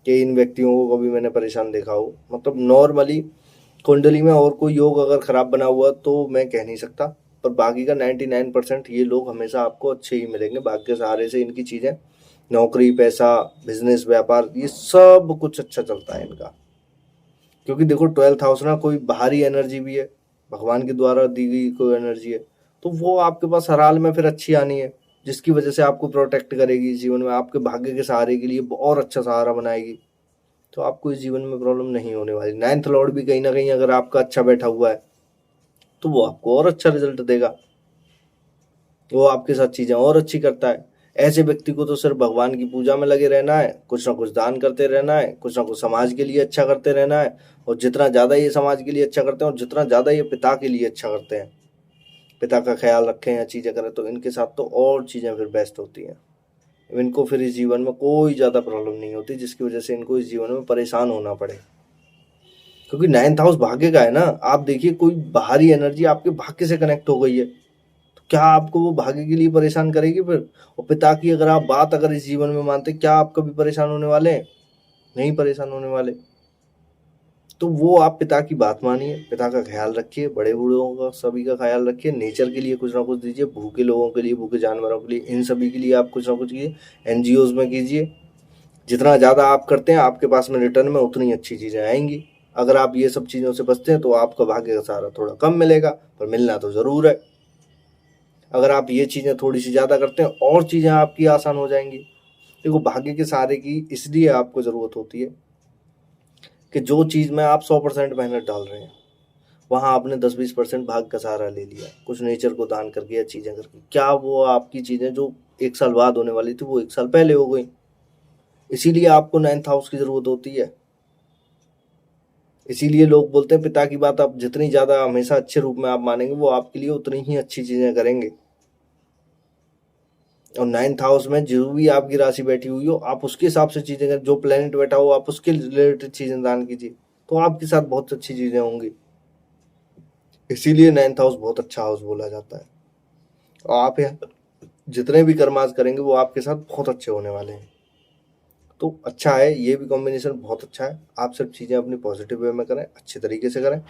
कि इन व्यक्तियों को कभी मैंने परेशान देखा हो। मतलब नॉर्मली कुंडली में और कोई योग अगर खराब बना हुआ तो मैं कह नहीं सकता, पर बाकी का 99% ये लोग हमेशा आपको अच्छे ही मिलेंगे। भाग्य के सहारे से इनकी चीज़ें, नौकरी, पैसा, बिजनेस, व्यापार, ये सब कुछ अच्छा चलता है इनका। क्योंकि देखो 12th हाउस ना कोई बाहरी एनर्जी भी है, भगवान के द्वारा दी गई कोई एनर्जी है, तो वो आपके पास हर हाल में फिर अच्छी आनी है, जिसकी वजह से आपको प्रोटेक्ट करेगी जीवन में, आपके भाग्य के सहारे के लिए और अच्छा सहारा बनाएगी। तो आपको इस जीवन में प्रॉब्लम नहीं होने वाली। 9th लॉर्ड भी कहीं ना कहीं अगर आपका अच्छा बैठा हुआ है तो वो आपको और अच्छा रिजल्ट देगा, वो आपके साथ चीजें और अच्छी करता है। ऐसे व्यक्ति को तो सिर्फ भगवान की पूजा में लगे रहना है, कुछ ना कुछ दान करते रहना है, कुछ ना कुछ समाज के लिए अच्छा करते रहना है। और जितना ज़्यादा ये समाज के लिए अच्छा करते हैं और जितना ज़्यादा ये पिता के लिए अच्छा करते हैं, पिता का ख्याल रखें या चीज़ें करें, तो इनके साथ तो और चीज़ें फिर बेस्ट होती हैं। इनको फिर इस जीवन में कोई ज़्यादा प्रॉब्लम नहीं होती जिसकी वजह से इनको इस जीवन में परेशान होना पड़े। क्योंकि 9th हाउस भाग्य का है ना। आप देखिए कोई बाहरी एनर्जी आपके भाग्य से कनेक्ट हो गई है, तो क्या आपको वो भाग्य के लिए परेशान करेगी फिर? और पिता की अगर आप बात अगर इस जीवन में मानते, क्या आप कभी परेशान होने वाले हैं? नहीं परेशान होने वाले। तो वो आप पिता की बात मानिए, पिता का ख्याल रखिए, बड़े बूढ़ों का सभी का ख्याल रखिए, नेचर के लिए कुछ ना कुछ दीजिए, भूखे लोगों के लिए, भूखे जानवरों के लिए, इन सभी के लिए आप कुछ ना कुछ कीजिए, एनजीओज में कीजिए। जितना ज़्यादा आप करते हैं, आपके पास में रिटर्न में उतनी अच्छी चीज़ें आएंगी। अगर आप ये सब चीज़ों से बचते हैं तो आपका भाग्य का सहारा थोड़ा कम मिलेगा, पर मिलना तो ज़रूर है। अगर आप ये चीज़ें थोड़ी सी ज़्यादा करते हैं और चीज़ें आपकी आसान हो जाएंगी। देखो भाग्य के सहारे की इसलिए आपको ज़रूरत होती है कि जो चीज़ में आप 100% मेहनत डाल रहे हैं, वहाँ आपने 10-20% भाग का सहारा ले लिया, कुछ नेचर को दान करके या चीज़ें करके, क्या वो आपकी चीज़ें जो 1 साल बाद होने वाली थी वो 1 साल पहले हो गई। इसीलिए आपको 9th हाउस की ज़रूरत होती है। इसीलिए लोग बोलते हैं पिता की बात आप जितनी ज़्यादा हमेशा अच्छे रूप में आप मानेंगे वो आपके लिए उतनी ही अच्छी चीज़ें करेंगे। और 9th हाउस में जो भी आपकी राशि बैठी हुई हो आप उसके हिसाब से चीज़ें करें, जो प्लेनेट बैठा हो आप उसके रिलेटेड चीज़ें दान कीजिए, तो आपके साथ बहुत अच्छी चीज़ें होंगी। इसीलिए 9th हाउस बहुत अच्छा हाउस बोला जाता है। और आप यहाँ जितने भी कर्मास करेंगे वो आपके साथ बहुत अच्छे होने वाले हैं। तो अच्छा है, ये भी कॉम्बिनेशन बहुत अच्छा है। आप सब चीज़ें अपनी पॉजिटिव वे में करें, अच्छे तरीके से करें,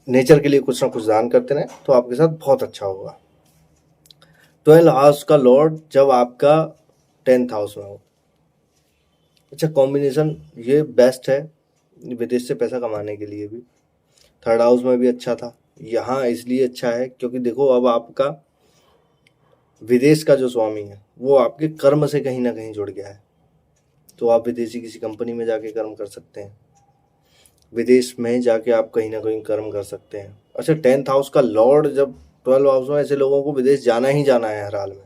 नेचर के लिए कुछ ना कुछ दान करते रहें, तो आपके साथ बहुत अच्छा होगा। 12 हाउस का लॉर्ड जब आपका 10th हाउस में हो, अच्छा कॉम्बिनेशन ये बेस्ट है विदेश से पैसा कमाने के लिए भी। 3rd हाउस में भी अच्छा था, यहाँ इसलिए अच्छा है क्योंकि देखो अब आपका विदेश का जो स्वामी है वो आपके कर्म से कहीं ना कहीं जुड़ गया है, तो आप विदेशी किसी कंपनी में जाके कर्म कर सकते हैं, विदेश में जाके आप कहीं ना कहीं कर्म कर सकते हैं। अच्छा 10th हाउस का लॉर्ड जब 12 हाउस में, ऐसे लोगों को विदेश जाना ही जाना है हर हाल में,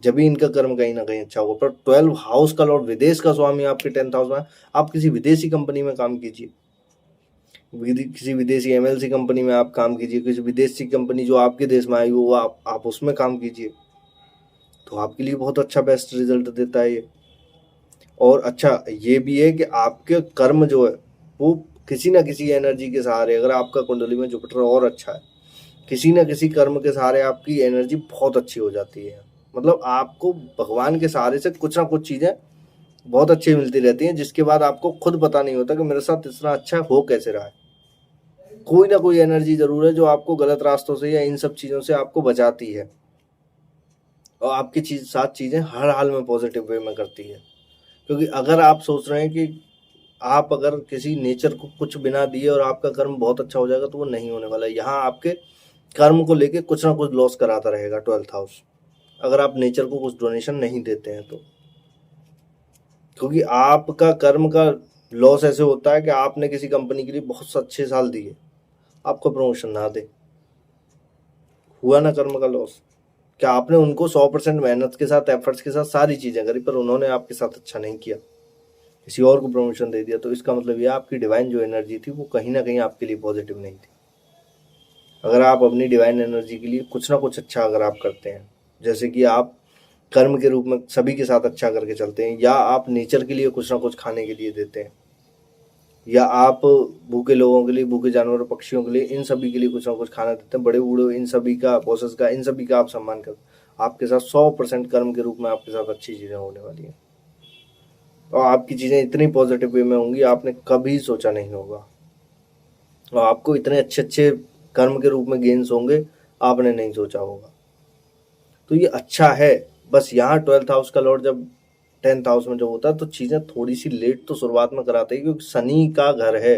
जब भी इनका कर्म कहीं ना कहीं अच्छा होगा। पर 12 हाउस का लॉर्ड विदेश का स्वामी आपके 10th हाउस में, आप किसी विदेशी कंपनी में काम कीजिए, किसी विदेशी एमएलसी कंपनी में आप काम कीजिए, किसी विदेशी कंपनी जो आपके देश में आई हो आप उसमें काम कीजिए, तो आपके लिए बहुत अच्छा बेस्ट रिजल्ट देता है ये। और अच्छा ये भी है कि आपके कर्म जो है वो किसी ना किसी एनर्जी के सहारे, अगर आपका कुंडली में जुपिटर और अच्छा है, किसी ना किसी कर्म के सहारे आपकी एनर्जी बहुत अच्छी हो जाती है। मतलब आपको भगवान के सहारे से कुछ ना कुछ चीज़ें बहुत अच्छी मिलती रहती हैं, जिसके बाद आपको खुद पता नहीं होता कि मेरे साथ इतना अच्छा हो कैसे रहा है। कोई ना कोई एनर्जी जरूर है जो आपको गलत रास्तों से या इन सब चीज़ों से आपको बचाती है, और आपकी साथ चीज़ें हर हाल में पॉजिटिव वे में करती है। क्योंकि अगर आप सोच रहे हैं कि आप अगर किसी नेचर को कुछ बिना दिए और आपका कर्म बहुत अच्छा हो जाएगा, तो वो नहीं होने वाला है। यहाँ आपके कर्म को लेके कुछ ना कुछ लॉस कराता रहेगा 12th हाउस, अगर आप नेचर को कुछ डोनेशन नहीं देते हैं तो। क्योंकि आपका कर्म का लॉस ऐसे होता है कि आपने किसी कंपनी के लिए बहुत अच्छे साल दिए, आपको प्रमोशन ना दे, हुआ ना कर्म का लॉस। क्या आपने उनको 100% मेहनत के साथ, एफर्ट्स के साथ सारी चीज़ें करी, पर उन्होंने आपके साथ अच्छा नहीं किया, किसी और को प्रमोशन दे दिया, तो इसका मतलब ये आपकी डिवाइन जो एनर्जी थी वो कहीं ना कहीं आपके लिए पॉजिटिव नहीं थी। अगर आप अपनी डिवाइन एनर्जी के लिए कुछ ना कुछ अच्छा अगर आप करते हैं, जैसे कि आप कर्म के रूप में सभी के साथ अच्छा करके चलते हैं, या आप नेचर के लिए कुछ ना कुछ खाने के लिए देते हैं, या आप भूखे लोगों के लिए, भूखे जानवरों पक्षियों के लिए, इन सभी के लिए कुछ ना कुछ खाना देते हैं, बड़े बूढ़े इन सभी का, बॉसेस का, इन सभी का आप सम्मान करते हैं, आपके साथ 100% कर्म के रूप में आपके साथ अच्छी चीज़ें होने वाली हैं, और आपकी चीज़ें इतनी पॉजिटिव वे में होंगी आपने कभी सोचा नहीं होगा, और आपको इतने अच्छे अच्छे कर्म के रूप में गेन्स होंगे आपने नहीं सोचा होगा। तो ये अच्छा है। बस यहाँ 12th हाउस का लॉर्ड जब 10th हाउस में जब होता है तो चीज़ें थोड़ी सी लेट तो शुरुआत में कराते हैं, क्योंकि शनि का घर है।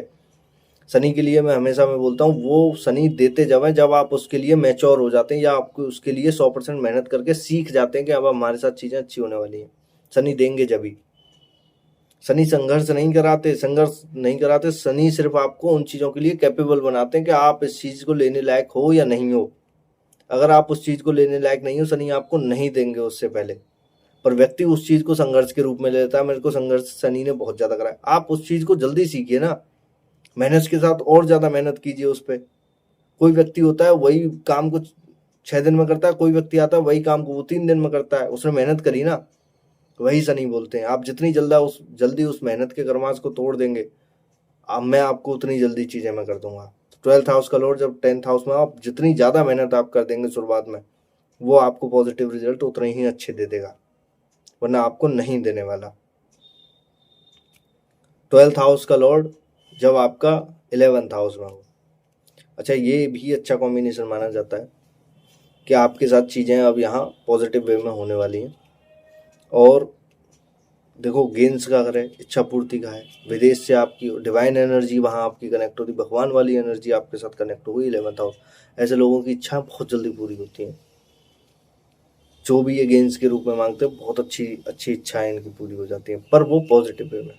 शनि के लिए मैं हमेशा बोलता हूँ वो शनि देते जब है जब आप उसके लिए मैच्योर हो जाते हैं, या आपको उसके लिए 100% मेहनत करके सीख जाते हैं कि अब हमारे साथ चीज़ें अच्छी होने वाली हैं। शनि देंगे जब ही। शनि संघर्ष नहीं कराते, शनि सिर्फ आपको उन चीज़ों के लिए कैपेबल बनाते हैं कि आप इस चीज़ को लेने लायक हो या नहीं हो। अगर आप उस चीज़ को लेने लायक नहीं हो, शनि आपको नहीं देंगे उससे पहले। पर व्यक्ति उस चीज़ को संघर्ष के रूप में ले लेता है, मेरे को संघर्ष शनि ने बहुत ज़्यादा करा है। आप उस चीज़ को जल्दी सीखिए ना, मेहनत के साथ और ज़्यादा मेहनत कीजिए उस पर। कोई व्यक्ति होता है वही काम को 6 दिन में करता है, कोई व्यक्ति आता है वही काम को वो 3 दिन में करता है, उसने मेहनत करी ना, वही शनि बोलते हैं। आप जितनी जल्दी उस मेहनत के कर्मास को तोड़ देंगे, अब मैं आपको उतनी जल्दी चीज़ें मैं कर दूंगा। 12th हाउस का लॉर्ड जब 10th हाउस में, आप जितनी ज़्यादा मेहनत आप कर देंगे शुरुआत में, वो आपको पॉजिटिव रिजल्ट उतने ही अच्छे दे देगा, वरना आपको नहीं देने वाला। 12th हाउस का लॉर्ड जब आपका 11th हाउस में हो, अच्छा ये भी अच्छा कॉम्बिनेशन माना जाता है कि आपके साथ चीज़ें अब यहाँ पॉजिटिव वे में होने वाली हैं। और देखो गेंस का घर है, इच्छा पूर्ति का है, विदेश से आपकी डिवाइन एनर्जी वहाँ आपकी कनेक्ट होती, भगवान वाली एनर्जी आपके साथ कनेक्ट हो गई 11th हाउस। ऐसे लोगों की इच्छा बहुत जल्दी पूरी होती हैं, जो भी ये गेंस के रूप में मांगते हैं बहुत अच्छी अच्छी इच्छाएं इनकी पूरी हो जाती हैं, पर वो पॉजिटिव वे में।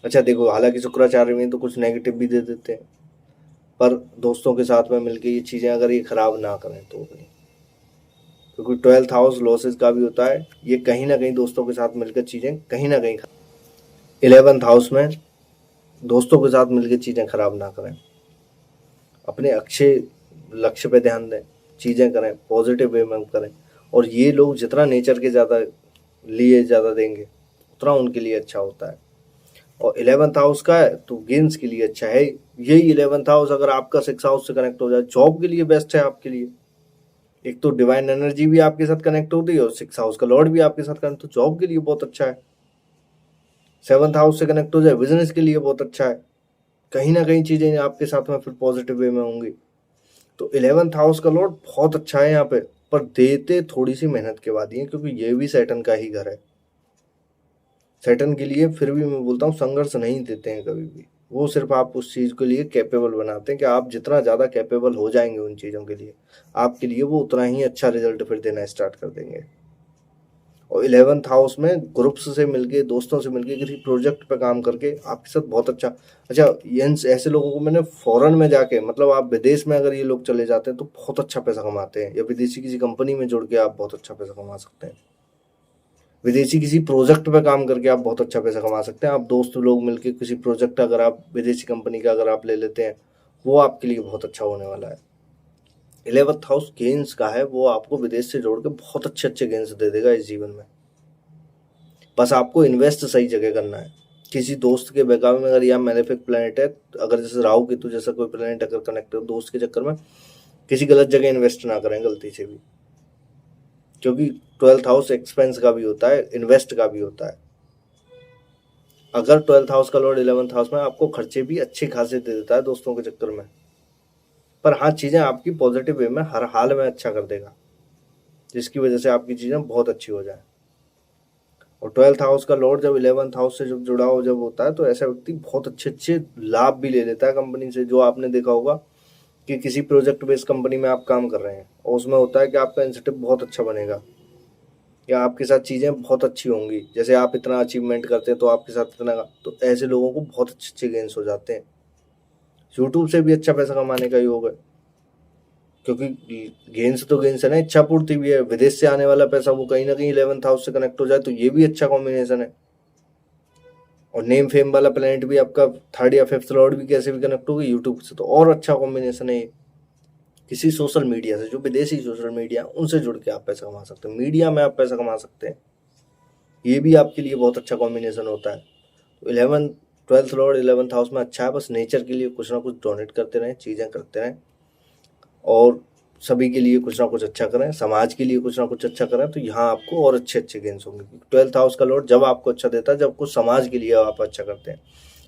अच्छा देखो, हालांकि शुक्राचार्य में तो कुछ नेगेटिव भी दे देते हैं, पर दोस्तों के साथ में मिलके ये चीज़ें अगर ये खराब ना करें तो भी, क्योंकि 12th हाउस लॉसेस का भी होता है, ये कहीं ना कहीं दोस्तों के साथ मिलकर चीज़ें कहीं ना कहीं 11th हाउस में दोस्तों के साथ मिलकर चीज़ें खराब ना करें, अपने अच्छे लक्ष्य पे ध्यान दें, चीज़ें करें, पॉजिटिव वे में करें। और ये लोग जितना नेचर के ज़्यादा देंगे उतना उनके लिए अच्छा होता है। और 11th हाउस का है तो गेम्स के लिए अच्छा है। यही 11th हाउस अगर आपका 6th हाउस से कनेक्ट हो जाए, जॉब के लिए बेस्ट है आपके लिए। एक तो डिवाइन एनर्जी भी आपके साथ कनेक्ट होती है और 6th हाउस का लॉर्ड भी आपके साथ कनेक्ट, तो जॉब के लिए बहुत अच्छा है। 7th हाउस से कनेक्ट हो जाए, बिजनेस के लिए बहुत अच्छा है। कहीं ना कहीं चीज़ें आपके साथ में फिर पॉजिटिव वे में होंगी। तो 11th हाउस का लॉर्ड बहुत अच्छा है यहाँ पे, पर देते थोड़ी सी मेहनत के बाद ही है, क्योंकि ये भी सैटर्न का ही घर है। सैटर्न के लिए फिर भी मैं बोलता हूँ संघर्ष नहीं देते हैं कभी भी, वो सिर्फ आप उस चीज़ के लिए कैपेबल बनाते हैं कि आप जितना ज़्यादा कैपेबल हो जाएंगे उन चीज़ों के लिए, आपके लिए वो उतना ही अच्छा रिजल्ट फिर देना स्टार्ट कर देंगे। और 11th हाउस में ग्रुप्स से मिलके, दोस्तों से मिलके, किसी प्रोजेक्ट पे काम करके आपके साथ बहुत अच्छा ये ऐसे लोगों को मैंने फॉरेन में जाके, मतलब आप विदेश में अगर ये लोग चले जाते हैं तो बहुत अच्छा पैसा कमाते हैं, या विदेशी किसी कंपनी में जुड़ के आप बहुत अच्छा पैसा कमा सकते हैं। विदेशी किसी प्रोजेक्ट पे काम करके आप बहुत अच्छा पैसा कमा सकते हैं। आप दोस्त लोग मिलके किसी प्रोजेक्ट अगर आप विदेशी कंपनी का अगर आप ले लेते हैं, वो आपके लिए बहुत अच्छा होने वाला है। 11th हाउस गेन्स का है, वो आपको विदेश से जोड़ के बहुत अच्छे गेन्स दे देगा इस जीवन में। बस आपको इन्वेस्ट सही जगह करना है। किसी दोस्त के बहकावे में अगर यह मैलेफिक प्लैनेट है, अगर जैसे राहु केतु जैसा कोई प्लैनेट अगर कनेक्ट हो, दोस्त के चक्कर में किसी गलत जगह इन्वेस्ट ना करें गलती से भी, क्योंकि 12th हाउस एक्सपेंस का भी होता है, इन्वेस्ट का भी होता है। अगर 12th हाउस का लॉर्ड 11th हाउस में, आपको खर्चे भी अच्छे खासे दे देता है दोस्तों के चक्कर में, पर हाँ चीज़ें आपकी पॉजिटिव वे में हर हाल में अच्छा कर देगा, जिसकी वजह से आपकी चीज़ें बहुत अच्छी हो जाए। और 12th हाउस का लॉर्ड जब 11th हाउस से जब जुड़ा हो जब होता है, तो ऐसा व्यक्ति बहुत अच्छे लाभ भी ले लेता है कंपनी से। जो आपने देखा होगा कि किसी प्रोजेक्ट बेस्ड कंपनी में आप काम कर रहे हैं और उसमें होता है कि आपका इंसेंटिव बहुत अच्छा बनेगा, या आपके साथ चीज़ें बहुत अच्छी होंगी, जैसे आप इतना अचीवमेंट करते हैं तो आपके साथ इतना, तो ऐसे लोगों को बहुत अच्छे गेन्स हो जाते हैं। यूट्यूब से भी अच्छा पैसा कमाने का योग है, क्योंकि गेन्स तो गेन्स है ना, इच्छा पूर्ति भी है। विदेश से आने वाला पैसा वो कहीं ना कहीं 11th हाउस से कनेक्ट हो जाए तो ये भी अच्छा कॉम्बिनेशन है। और नेम फेम वाला प्लैनेट भी आपका 3rd या 5th लॉर्ड भी कैसे भी कनेक्ट होगी यूट्यूब से, तो और अच्छा कॉम्बिनेशन है ये। किसी सोशल मीडिया से, जो विदेशी सोशल मीडिया, उनसे जुड़ के आप पैसा कमा सकते हैं, मीडिया में आप पैसा कमा सकते हैं, ये भी आपके लिए बहुत अच्छा कॉम्बिनेशन होता है। तो 12th लॉर्ड 11th हाउस में अच्छा है, बस नेचर के लिए कुछ ना कुछ डोनेट करते रहें, चीज़ें करते रहें, और सभी के लिए कुछ ना कुछ अच्छा करें, समाज के लिए कुछ ना कुछ अच्छा करें, तो यहाँ आपको और अच्छे गेन्स होंगे। 12th हाउस का लॉर्ड जब आपको अच्छा देता है, जब कुछ समाज के लिए आप अच्छा करते हैं।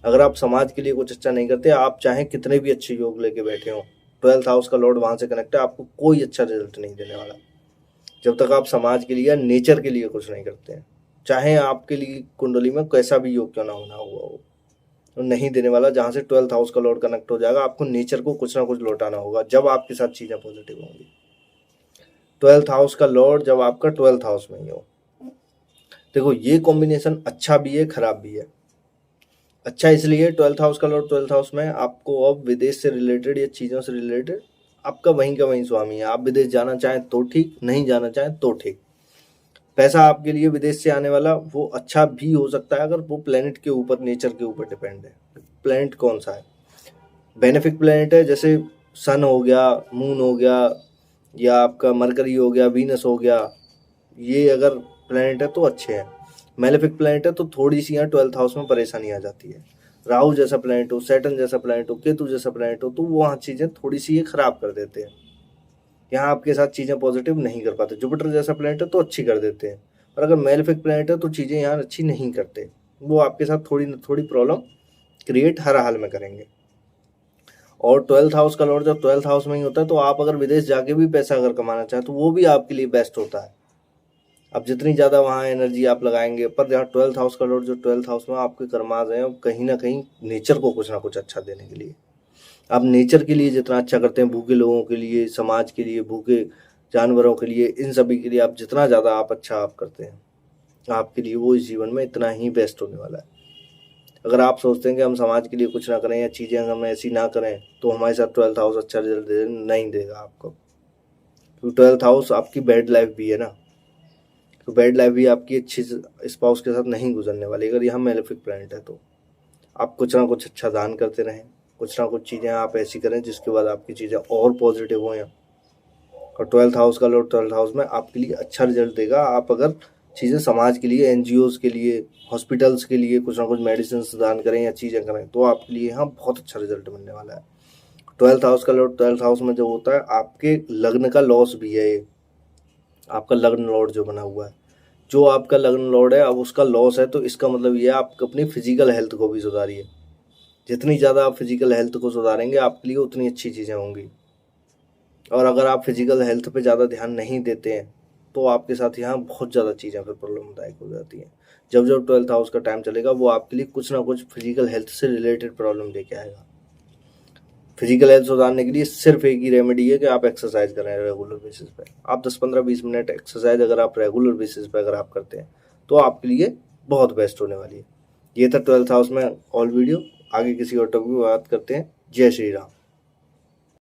अगर आप समाज के लिए कुछ अच्छा नहीं करते, आप चाहे कितने भी अच्छे योग लेके बैठे हों, 12th हाउस का लॉर्ड वहाँ से कनेक्ट है, आपको कोई अच्छा रिजल्ट नहीं देने वाला जब तक आप समाज के लिए या नेचर के लिए कुछ नहीं करते हैं। चाहे आपके लिए कुंडली में कैसा भी योग क्यों ना होना हुआ हो, तो नहीं देने वाला। जहाँ से 12th हाउस का लॉर्ड कनेक्ट हो जाएगा, आपको नेचर को कुछ ना कुछ लौटाना होगा, जब आपके साथ चीज़ें पॉजिटिव होंगी। 12th हाउस का लॉर्ड जब आपका 12th हाउस में ही हो, देखो ये कॉम्बिनेशन अच्छा भी है खराब भी है। अच्छा इसलिए 12th हाउस का लॉर्ड 12th हाउस में, आपको अब विदेश से रिलेटेड या चीज़ों से रिलेटेड आपका वहीं का वहीं स्वामी है। आप विदेश जाना चाहें तो ठीक, नहीं जाना चाहें तो ठीक। पैसा आपके लिए विदेश से आने वाला वो अच्छा भी हो सकता है, अगर वो प्लेनेट के ऊपर, नेचर के ऊपर डिपेंड है। प्लेनेट कौन सा है? बेनिफिक प्लेनेट है, जैसे सन हो गया, मून हो गया, या आपका मरकरी हो गया, वीनस हो गया, ये अगर प्लेनेट है तो अच्छे हैं। मेलेफिक प्लेनेट है तो थोड़ी सी यहाँ 12th हाउस में परेशानी आ जाती है। राहु जैसा प्लेनेट हो, सैटर्न जैसा प्लेनेट हो, केतु जैसा प्लेनेट हो, तो वो वहाँ चीज़ें थोड़ी सी ये खराब कर देते हैं, यहाँ आपके साथ चीज़ें पॉजिटिव नहीं कर पाते। जुपिटर जैसा प्लेनेट है तो अच्छी कर देते हैं, पर अगर मेलेफिक प्लेनेट है तो चीज़ें यहाँ अच्छी नहीं करते, वो आपके साथ थोड़ी न थोड़ी प्रॉब्लम क्रिएट हर हाल में करेंगे। और 12th हाउस का लॉर्ड जब 12th हाउस में ही होता है, तो आप अगर विदेश जाके भी पैसा अगर कमाना चाहें तो वो भी आपके लिए बेस्ट होता है। अब जितनी ज़्यादा वहाँ एनर्जी आप लगाएंगे, पर जहाँ 12th हाउस का लॉर्ड जो 12th हाउस में आपके कर्माज हैं, कहीं ना कहीं नेचर को कुछ ना कुछ अच्छा देने के लिए, आप नेचर के लिए जितना अच्छा करते हैं, भूखे लोगों के लिए, समाज के लिए, भूखे जानवरों के लिए, इन सभी के लिए आप जितना ज़्यादा आप अच्छा आप करते हैं, आपके लिए वो इस जीवन में इतना ही बेस्ट होने वाला है। अगर आप सोचते हैं कि हम समाज के लिए कुछ ना करें या चीज़ें हम ऐसी ना करें तो हमारे साथ 12th हाउस अच्छा रिजल्ट नहीं देगा आपको, क्योंकि 12th हाउस आपकी बैड लाइफ भी है ना, तो बैड लाइफ भी आपकी अच्छी स्पाउस के साथ नहीं गुजरने वाली। अगर यहाँ मेलेफिक प्लैनेट है तो आप कुछ ना कुछ अच्छा दान करते रहें, कुछ ना कुछ चीज़ें आप ऐसी करें जिसके बाद आपकी चीज़ें और पॉजिटिव हो। यहाँ और 12th हाउस का लॉर्ड 12th हाउस में आपके लिए अच्छा रिजल्ट देगा। आप अगर चीज़ें समाज के लिए, एनजीओज के लिए, हॉस्पिटल्स के लिए कुछ ना कुछ मेडिसिन दान करें या चीज़ें करें तो आपके लिए यहाँ बहुत अच्छा रिजल्ट मिलने वाला है। 12th हाउस का लॉर्ड 12th हाउस में जो होता है आपके लग्न का लॉस भी है ये, आपका लग्न लॉर्ड जो बना हुआ है, जो आपका लग्न लॉर्ड है अब उसका लॉस है, तो इसका मतलब ये है आप अपनी फिजिकल हेल्थ को भी सुधारिए। जितनी ज़्यादा आप फिजिकल हेल्थ को सुधारेंगे आपके लिए उतनी अच्छी चीज़ें होंगी। और अगर आप फिजिकल हेल्थ पे ज़्यादा ध्यान नहीं देते हैं तो आपके साथ यहाँ बहुत ज़्यादा चीज़ें फिर प्रॉब्लमदायक हो जाती हैं। जब जब 12th हाउस का टाइम चलेगा वो आपके लिए कुछ ना कुछ फिजिकल हेल्थ से रिलेटेड प्रॉब्लम लेके आएगा। फिजिकल हेल्थ सुधारने के लिए सिर्फ एक ही रेमेडी है कि आप एक्सरसाइज करें रेगुलर बेसिस पे। आप 10-15-20 मिनट एक्सरसाइज अगर आप रेगुलर बेसिस पे अगर आप करते हैं तो आपके लिए बहुत बेस्ट होने वाली है। ये था 12th हाउस में ऑल वीडियो। आगे किसी और टॉपिक में बात करते हैं। जय श्री राम।